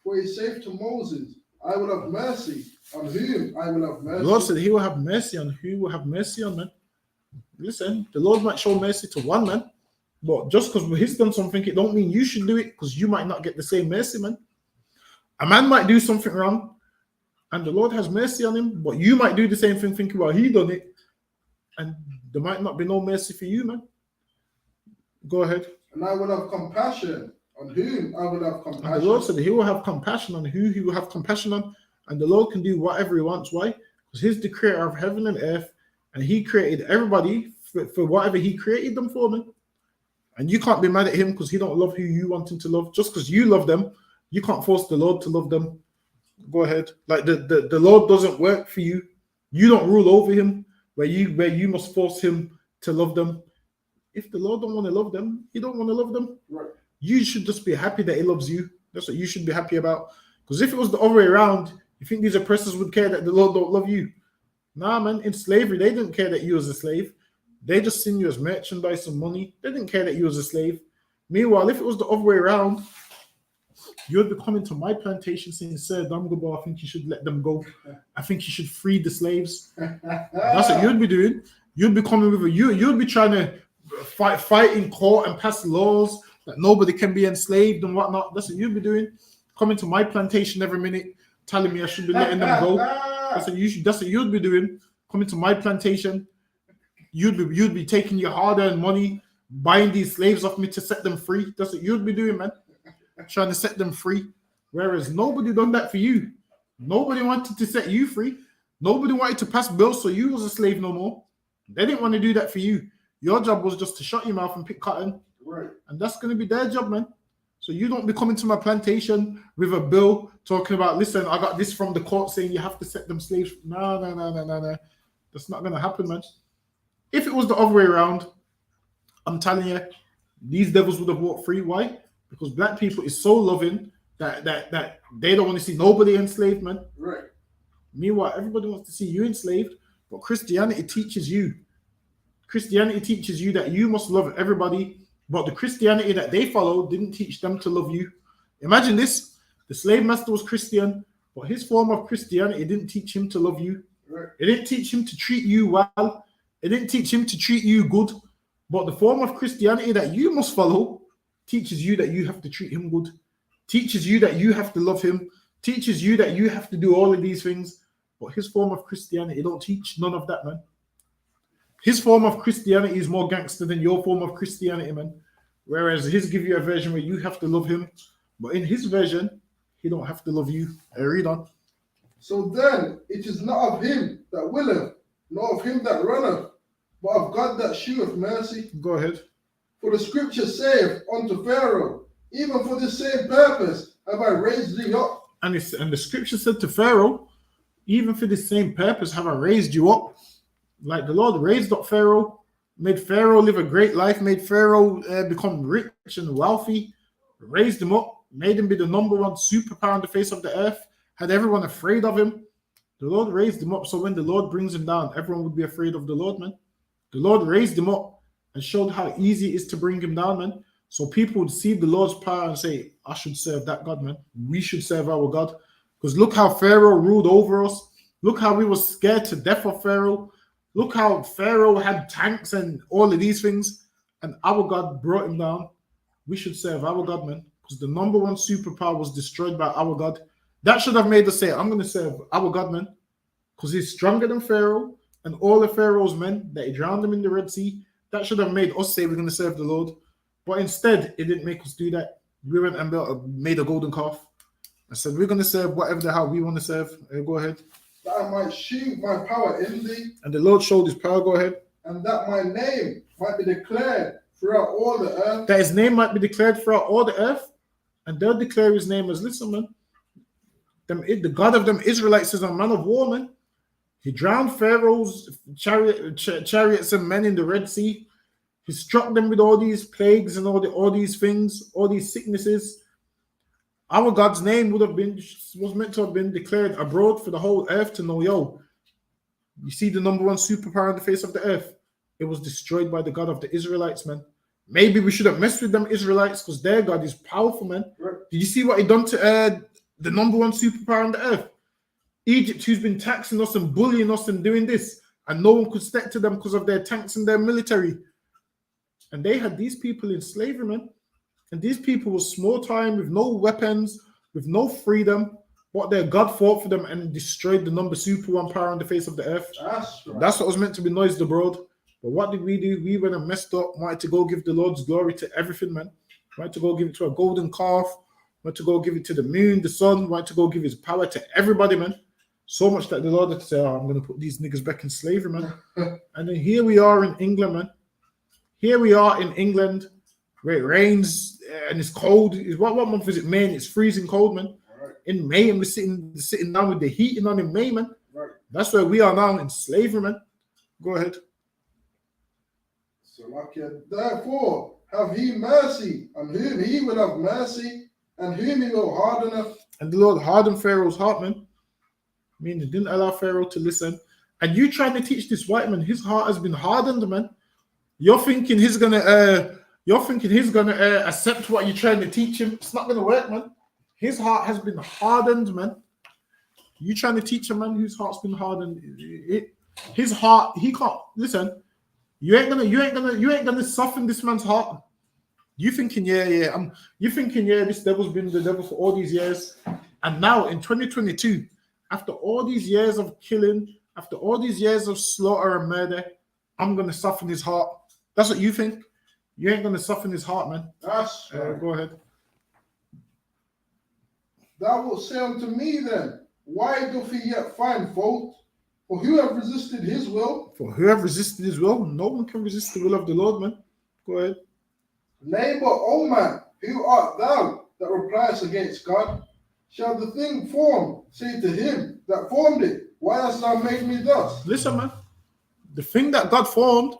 For he saith to Moses, I will have mercy on whom I will have mercy. The Lord said he will have mercy on who will have mercy on, man. Listen, the Lord might show mercy to one man, But just because he's done something, it don't mean you should do it, because you might not get the same mercy, man. A man might do something wrong, and the Lord has mercy on him, but you might do the same thing thinking, well, he done it, and there might not be no mercy for you, man. Go ahead. And I will have compassion on whom I will have compassion. And the Lord said he will have compassion on who he will have compassion on, and the Lord can do whatever he wants. Why? Because he's the creator of heaven and earth, and he created everybody for whatever he created them for, man. And you can't be mad at him because he don't love who you want him to love. Just because you love them, you can't force the Lord to love them. Go ahead. Like the Lord doesn't work for you. You don't rule over him where you must force him to love them. If the Lord don't want to love them, he don't want to love them. Right. You should just be happy that he loves you. That's what you should be happy about. Because if it was the other way around, you think these oppressors would care that the Lord don't love you? Nah, man. In slavery, they didn't care that you was a slave. They just seen you as merchandise and money. They didn't care that you was a slave. Meanwhile, if it was the other way around, you'd be coming to my plantation saying, Sir Damgabo, I think you should let them go. I think you should free the slaves. That's what you'd be doing. You'd be coming with you'd be trying to fight in court and pass laws that nobody can be enslaved and whatnot. That's what you'd be doing. Coming to my plantation every minute, telling me I should be letting them go. That's what you'd be doing. Coming to my plantation. You'd be taking your hard-earned money, buying these slaves off me to set them free. That's what you'd be doing, man. Trying to set them free. Whereas nobody done that for you. Nobody wanted to set you free. Nobody wanted to pass bills so you was a slave no more. They didn't want to do that for you. Your job was just to shut your mouth and pick cotton. Right. And that's going to be their job, man. So you don't be coming to my plantation with a bill talking about, listen, I got this from the court saying you have to set them slaves. No. That's not going to happen, man. If it was the other way around, I'm telling you, these devils would have walked free. Why? Because black people is so loving that they don't want to see nobody enslaved, man. Right. Meanwhile, everybody wants to see you enslaved, but Christianity teaches you. Christianity teaches you that you must love everybody, but the Christianity that they follow didn't teach them to love you. Imagine this. The slave master was Christian, but his form of Christianity didn't teach him to love you. Right. It didn't teach him to treat you well. It didn't teach him to treat you good. But the form of Christianity that you must follow teaches you that you have to treat him good. Teaches you that you have to love him. Teaches you that you have to do all of these things. But his form of Christianity don't teach none of that, man. His form of Christianity is more gangster than your form of Christianity, man. Whereas his give you a version where you have to love him. But in his version, he don't have to love you. I read on. So then it is not of him that willeth, nor of him that runneth, but of God that sheweth mercy. Go ahead. For the scripture saith unto Pharaoh, even for this same purpose have I raised thee up. And the scripture said to Pharaoh, even for the same purpose have I raised you up. Like the Lord raised up Pharaoh, made Pharaoh live a great life, made Pharaoh become rich and wealthy, raised him up, made him be the number one superpower on the face of the earth, had everyone afraid of him. The Lord raised him up, so when the Lord brings him down, everyone would be afraid of the Lord, man. The Lord raised him up and showed how easy it is to bring him down, man. So people would see the Lord's power and say, I should serve that God, man. We should serve our God. Because look how Pharaoh ruled over us. Look how we were scared to death of Pharaoh. Look how Pharaoh had tanks and all of these things. And our God brought him down. We should serve our God, man. Because the number one superpower was destroyed by our God. That should have made us say, I'm going to serve our God, man. Because he's stronger than Pharaoh and all the Pharaoh's men that he drowned them in the Red Sea. That should have made us say we're going to serve the Lord. But instead, it didn't make us do that. We went and made a golden calf. I said, we're going to serve whatever the hell we want to serve. Go ahead. That I might shew my power in thee. And the Lord showed his power. Go ahead. And that my name might be declared throughout all the earth. That his name might be declared throughout all the earth. And they'll declare his name as, listen, man. The God of them Israelites is a man of war, man. He drowned Pharaoh's chariots and men in the Red Sea. He struck them with all these plagues and all these things, all these sicknesses. Our God's name was meant to have been declared abroad for the whole earth to know, yo, you see the number one superpower on the face of the earth? It was destroyed by the God of the Israelites, man. Maybe we shouldn't mess with them Israelites because their God is powerful, man. Right. Did you see what he done to the number one superpower on the earth? Egypt, who's been taxing us and bullying us and doing this, and no one could step to them because of their tanks and their military. And they had these people in slavery, man. And these people were small time with no weapons, with no freedom. What their God fought for them and destroyed the number super one power on the face of the earth. That's right. That's what was meant to be noised abroad. But what did we do? We went and messed up, wanted to go give the Lord's glory to everything, man. Wanted to go give it to a golden calf, wanted to go give it to the moon, the sun, wanted to go give his power to everybody, man. So much that the Lord had to say, I'm going to put these niggas back in slavery, man. And then here we are in England, man. Here we are in England where it rains and it's cold. What month is it, May? And it's freezing cold, man. Right. In May, and we're sitting down with the heating on in May, man. Right. That's where we are now in slavery, man. Go ahead. So therefore, have he mercy on whom he will have mercy, and whom he will harden. And the Lord hardened Pharaoh's heart, man. I mean, he didn't allow Pharaoh to listen. And you trying to teach this white man, his heart has been hardened, man. You're thinking he's gonna accept what you're trying to teach him. It's not gonna work, man. His heart has been hardened, man. You trying to teach a man whose heart's been hardened? His heart, he can't listen. You ain't gonna soften this man's heart. You thinking, this devil's been the devil for all these years, and now in 2022, after all these years of killing, after all these years of slaughter and murder, I'm gonna soften his heart. That's what you think. You ain't gonna soften his heart, man. That's right. Go ahead. Thou wilt say unto me then, why doth he yet find fault? For who have resisted his will? For who have resisted his will? No one can resist the will of the Lord, man. Go ahead. Nay, but, O man, who art thou that repliest against God? Shall the thing formed say to him that formed it, why hast thou made me thus? Listen, man. The thing that God formed,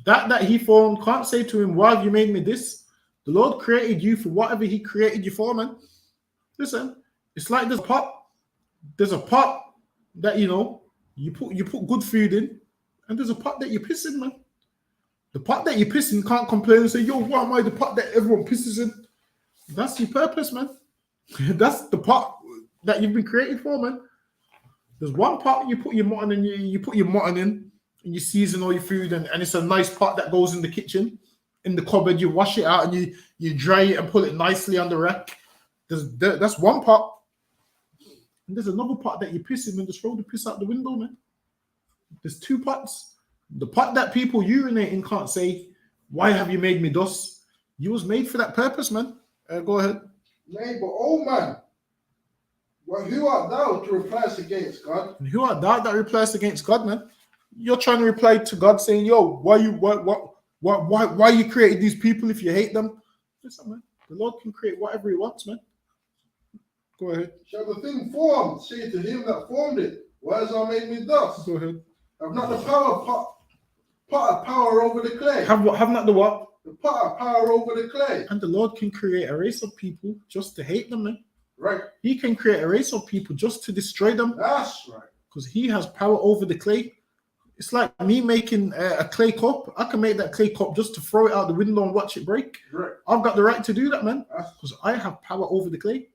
that he formed, can't say to him, why have you made me this? The Lord created you for whatever he created you for, man. Listen, it's like there's a pot that you put good food in, and there's a pot that you piss in, man. The pot that you piss in can't complain and say, yo, why am I the pot that everyone pisses in? That's your purpose, man. That's the pot that you've been created for, man. There's one pot you put your mutton in, you put your mutton in, and you season all your food, and it's a nice pot that goes in the kitchen, in the cupboard. You wash it out and you dry it and put it nicely on the rack. That's one pot. And there's another pot that you piss in and just throw the piss out the window, man. There's two pots. The pot that people urinate in can't say, why have you made me thus? You was made for that purpose, man. Go ahead. Nay, but, O man, who art thou to reply against God? And who art thou that replies against God, man? You're trying to reply to God saying, yo, why you created these people if you hate them? Listen, man, the Lord can create whatever he wants, man. Go ahead. Shall the thing formed say to him that formed it, why hast thou made me thus? Go ahead. Have not the pot of power over the clay? Have not the what? The pot of power over the clay. And the Lord can create a race of people just to hate them, man. Right. He can create a race of people just to destroy them. That's right. Because he has power over the clay. It's like me making a clay cup. I can make that clay cup just to throw it out the window and watch it break. Right. I've got the right to do that, man. Because I have power over the clay.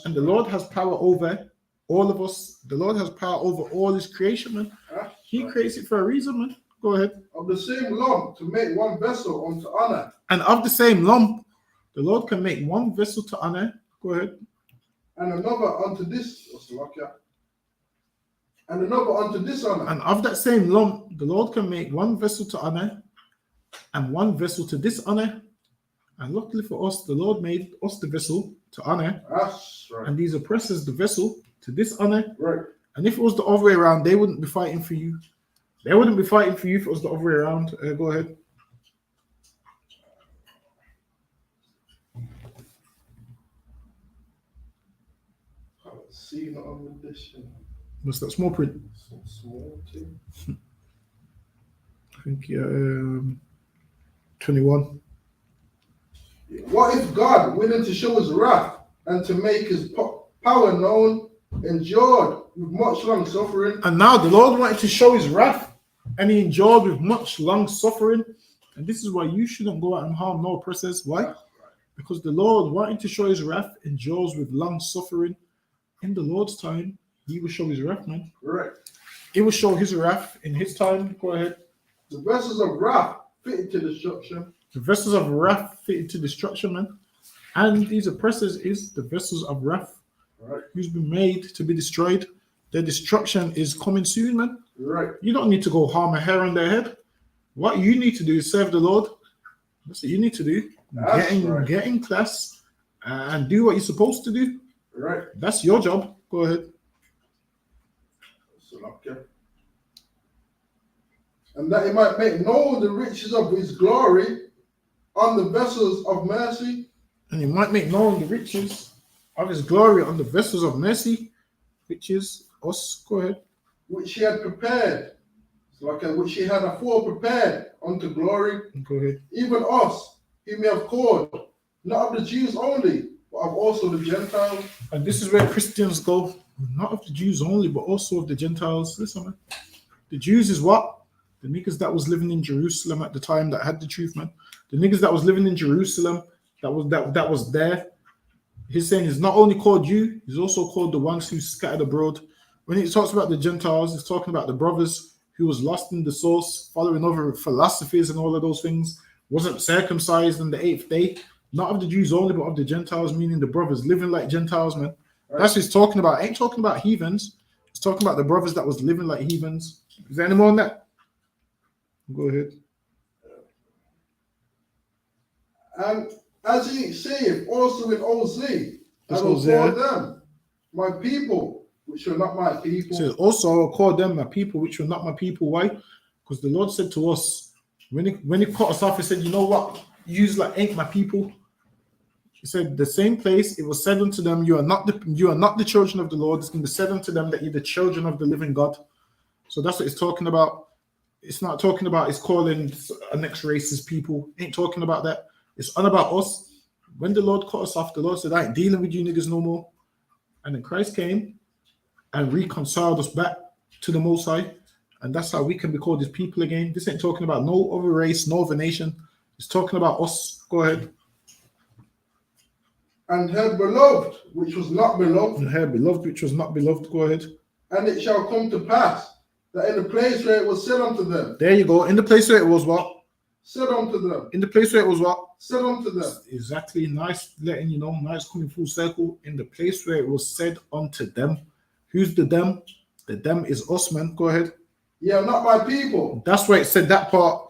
And the Lord has power over all of us. The Lord has power over all his creation, man. He creates it for a reason, man. Go ahead. Of the same lump to make one vessel unto honor. And of the same lump, the Lord can make one vessel to honor. Go ahead. And another unto this. And another unto dishonor. And of that same lump, the Lord can make one vessel to honor and one vessel to dishonor. And luckily for us, the Lord made us the vessel to honor. That's right. And these oppressors the vessel to dishonor. Right. And if it was the other way around, they wouldn't be fighting for you. They wouldn't be fighting for you if it was the other way around. Go ahead. See, not on the edition. What's that small print? So small too. I think 21. What if God, willing to show his wrath and to make his power known, endured with much long suffering? And now the Lord wanted to show his wrath, and he endured with much long suffering. And this is why you shouldn't go out and harm no oppressors. Why? Because the Lord wanting to show his wrath endures with long suffering. In the Lord's time, he will show his wrath, man. Right. He will show his wrath in his time. Go ahead. The vessels of wrath fitted to destruction. The vessels of wrath fitted to destruction, man. And these oppressors is the vessels of wrath, Right. who's been made to be destroyed. Their destruction is coming soon, man. Right. You don't need to go harm a hair on their head. What you need to do is serve the Lord. That's what you need to do. Get in class and do what you're supposed to do. Right. That's your job. Go ahead. Okay. And that he might make known the riches of his glory on the vessels of mercy. And he might make known the riches of his glory on the vessels of mercy, which is us. Go ahead. Which he had prepared. Which he had afore prepared unto glory. Go ahead. Even us, he may have called, not of the Jews only, but of also the Gentiles. And this is where Christians go, not of the Jews only, but also of the Gentiles. Listen, man. The Jews is what? The niggas that was living in Jerusalem at the time that had the truth, man. The niggas that was living in Jerusalem, that was there. He's saying he's not only called you, he's also called the ones who scattered abroad. When he talks about the Gentiles, he's talking about the brothers who was lost in the source, following other philosophies and all of those things, wasn't circumcised on the 8th day, not of the Jews only, but of the Gentiles, meaning the brothers living like Gentiles, man. Right. That's what he's talking about. Ain't talking about heathens. He's talking about the brothers that was living like heathens. Is there any more on that? Go ahead. And as he saith also in Hosea, I will call them my people, which are not my people. So also I will call them my people, which were not my people. Why? Because the Lord said to us, when he cut us off, he said, you know what? You like ain't my people. He said, the same place it was said unto them, you are not the children of the Lord. It's going to be said unto them that you're the children of the living God. So that's what it's talking about. It's not talking about it's calling a next race as people. Ain't talking about that. It's on about us. When the Lord cut us off, the Lord said, I ain't dealing with you niggas no more. And then Christ came and reconciled us back to the Most High. And that's how we can be called his people again. This ain't talking about no other race, no other nation. It's talking about us. Go ahead. And her beloved, which was not beloved. And her beloved, which was not beloved. Go ahead. And it shall come to pass that in the place where it was said unto them. There you go. In the place where it was what? Said unto them. In the place where it was what? Said unto them. Exactly. Nice letting you know. Nice coming full circle. In the place where it was said unto them. Who's the them? The them is us, man. Go ahead. Yeah, not my people. That's why it said that part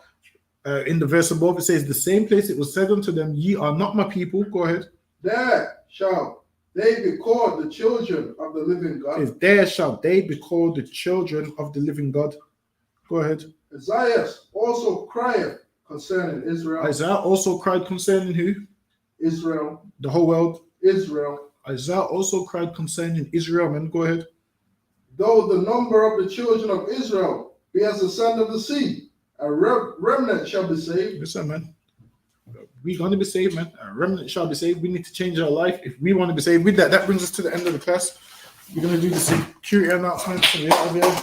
in the verse above. It says, the same place it was said unto them, ye are not my people. Go ahead. There shall they be called the children of the living God. There shall they be called the children of the living God. Go ahead. Isaiah also crieth concerning Israel. Isaiah also cried concerning who? Israel. The whole world. Israel. Isaiah also cried concerning Israel, man. Go ahead. Though the number of the children of Israel be as the sand of the sea, a remnant shall be saved. Listen, man. We're going to be saved, man. A remnant shall be saved. We need to change our life if we want to be saved. With that, that brings us to the end of the class. We're going to do the security announcements. So out of here.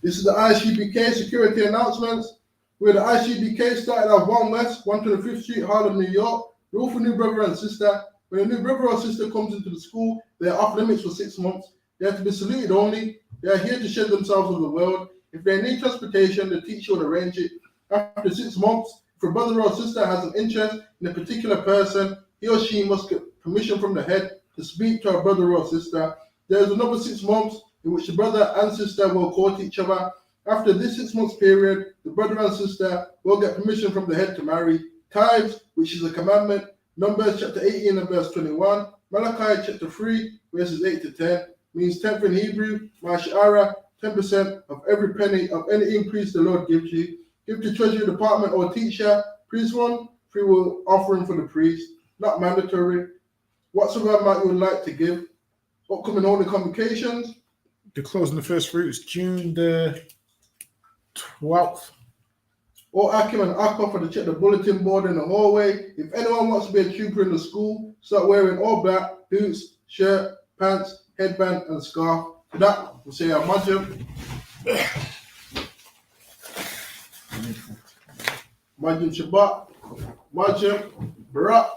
This is the ISUPK security announcements. Where the ISUPK started at 1 West, 125th Street, Harlem, New York. Rule for new brother and sister. When a new brother or sister comes into the school, they are off limits for 6 months. They have to be saluted only. They are here to shed themselves with the world. If they need transportation, the teacher will arrange it. After 6 months, if a brother or sister has an interest in a particular person, he or she must get permission from the head to speak to a brother or sister. There is another 6 months in which the brother and sister will court each other. After this 6 months period, the brother and sister will get permission from the head to marry. Tithes, which is a commandment, Numbers chapter 18 and verse 21, Malachi chapter 3, verses 8 to 10, means 10th in Hebrew, Mashara, 10% of every penny of any increase the Lord gives you. Give to treasury department or teacher, priest one, free will offering for the priest, not mandatory. Whatsoever amount you would like to give. Upcoming holy convocations. The closing the first fruits, June the 12th. Or Akim and Akko for to check the bulletin board in the hallway. If anyone wants to be a trooper in the school, start wearing all black, boots, shirt, pants, headband, and scarf. For that, we'll say Majim. Majim Shabbat. Majim Barak.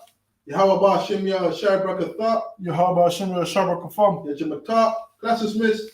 Yahweh Shimya Shai Brakatha. Yahweh Shimya Shai Brakatha. Yajimata. Class dismissed.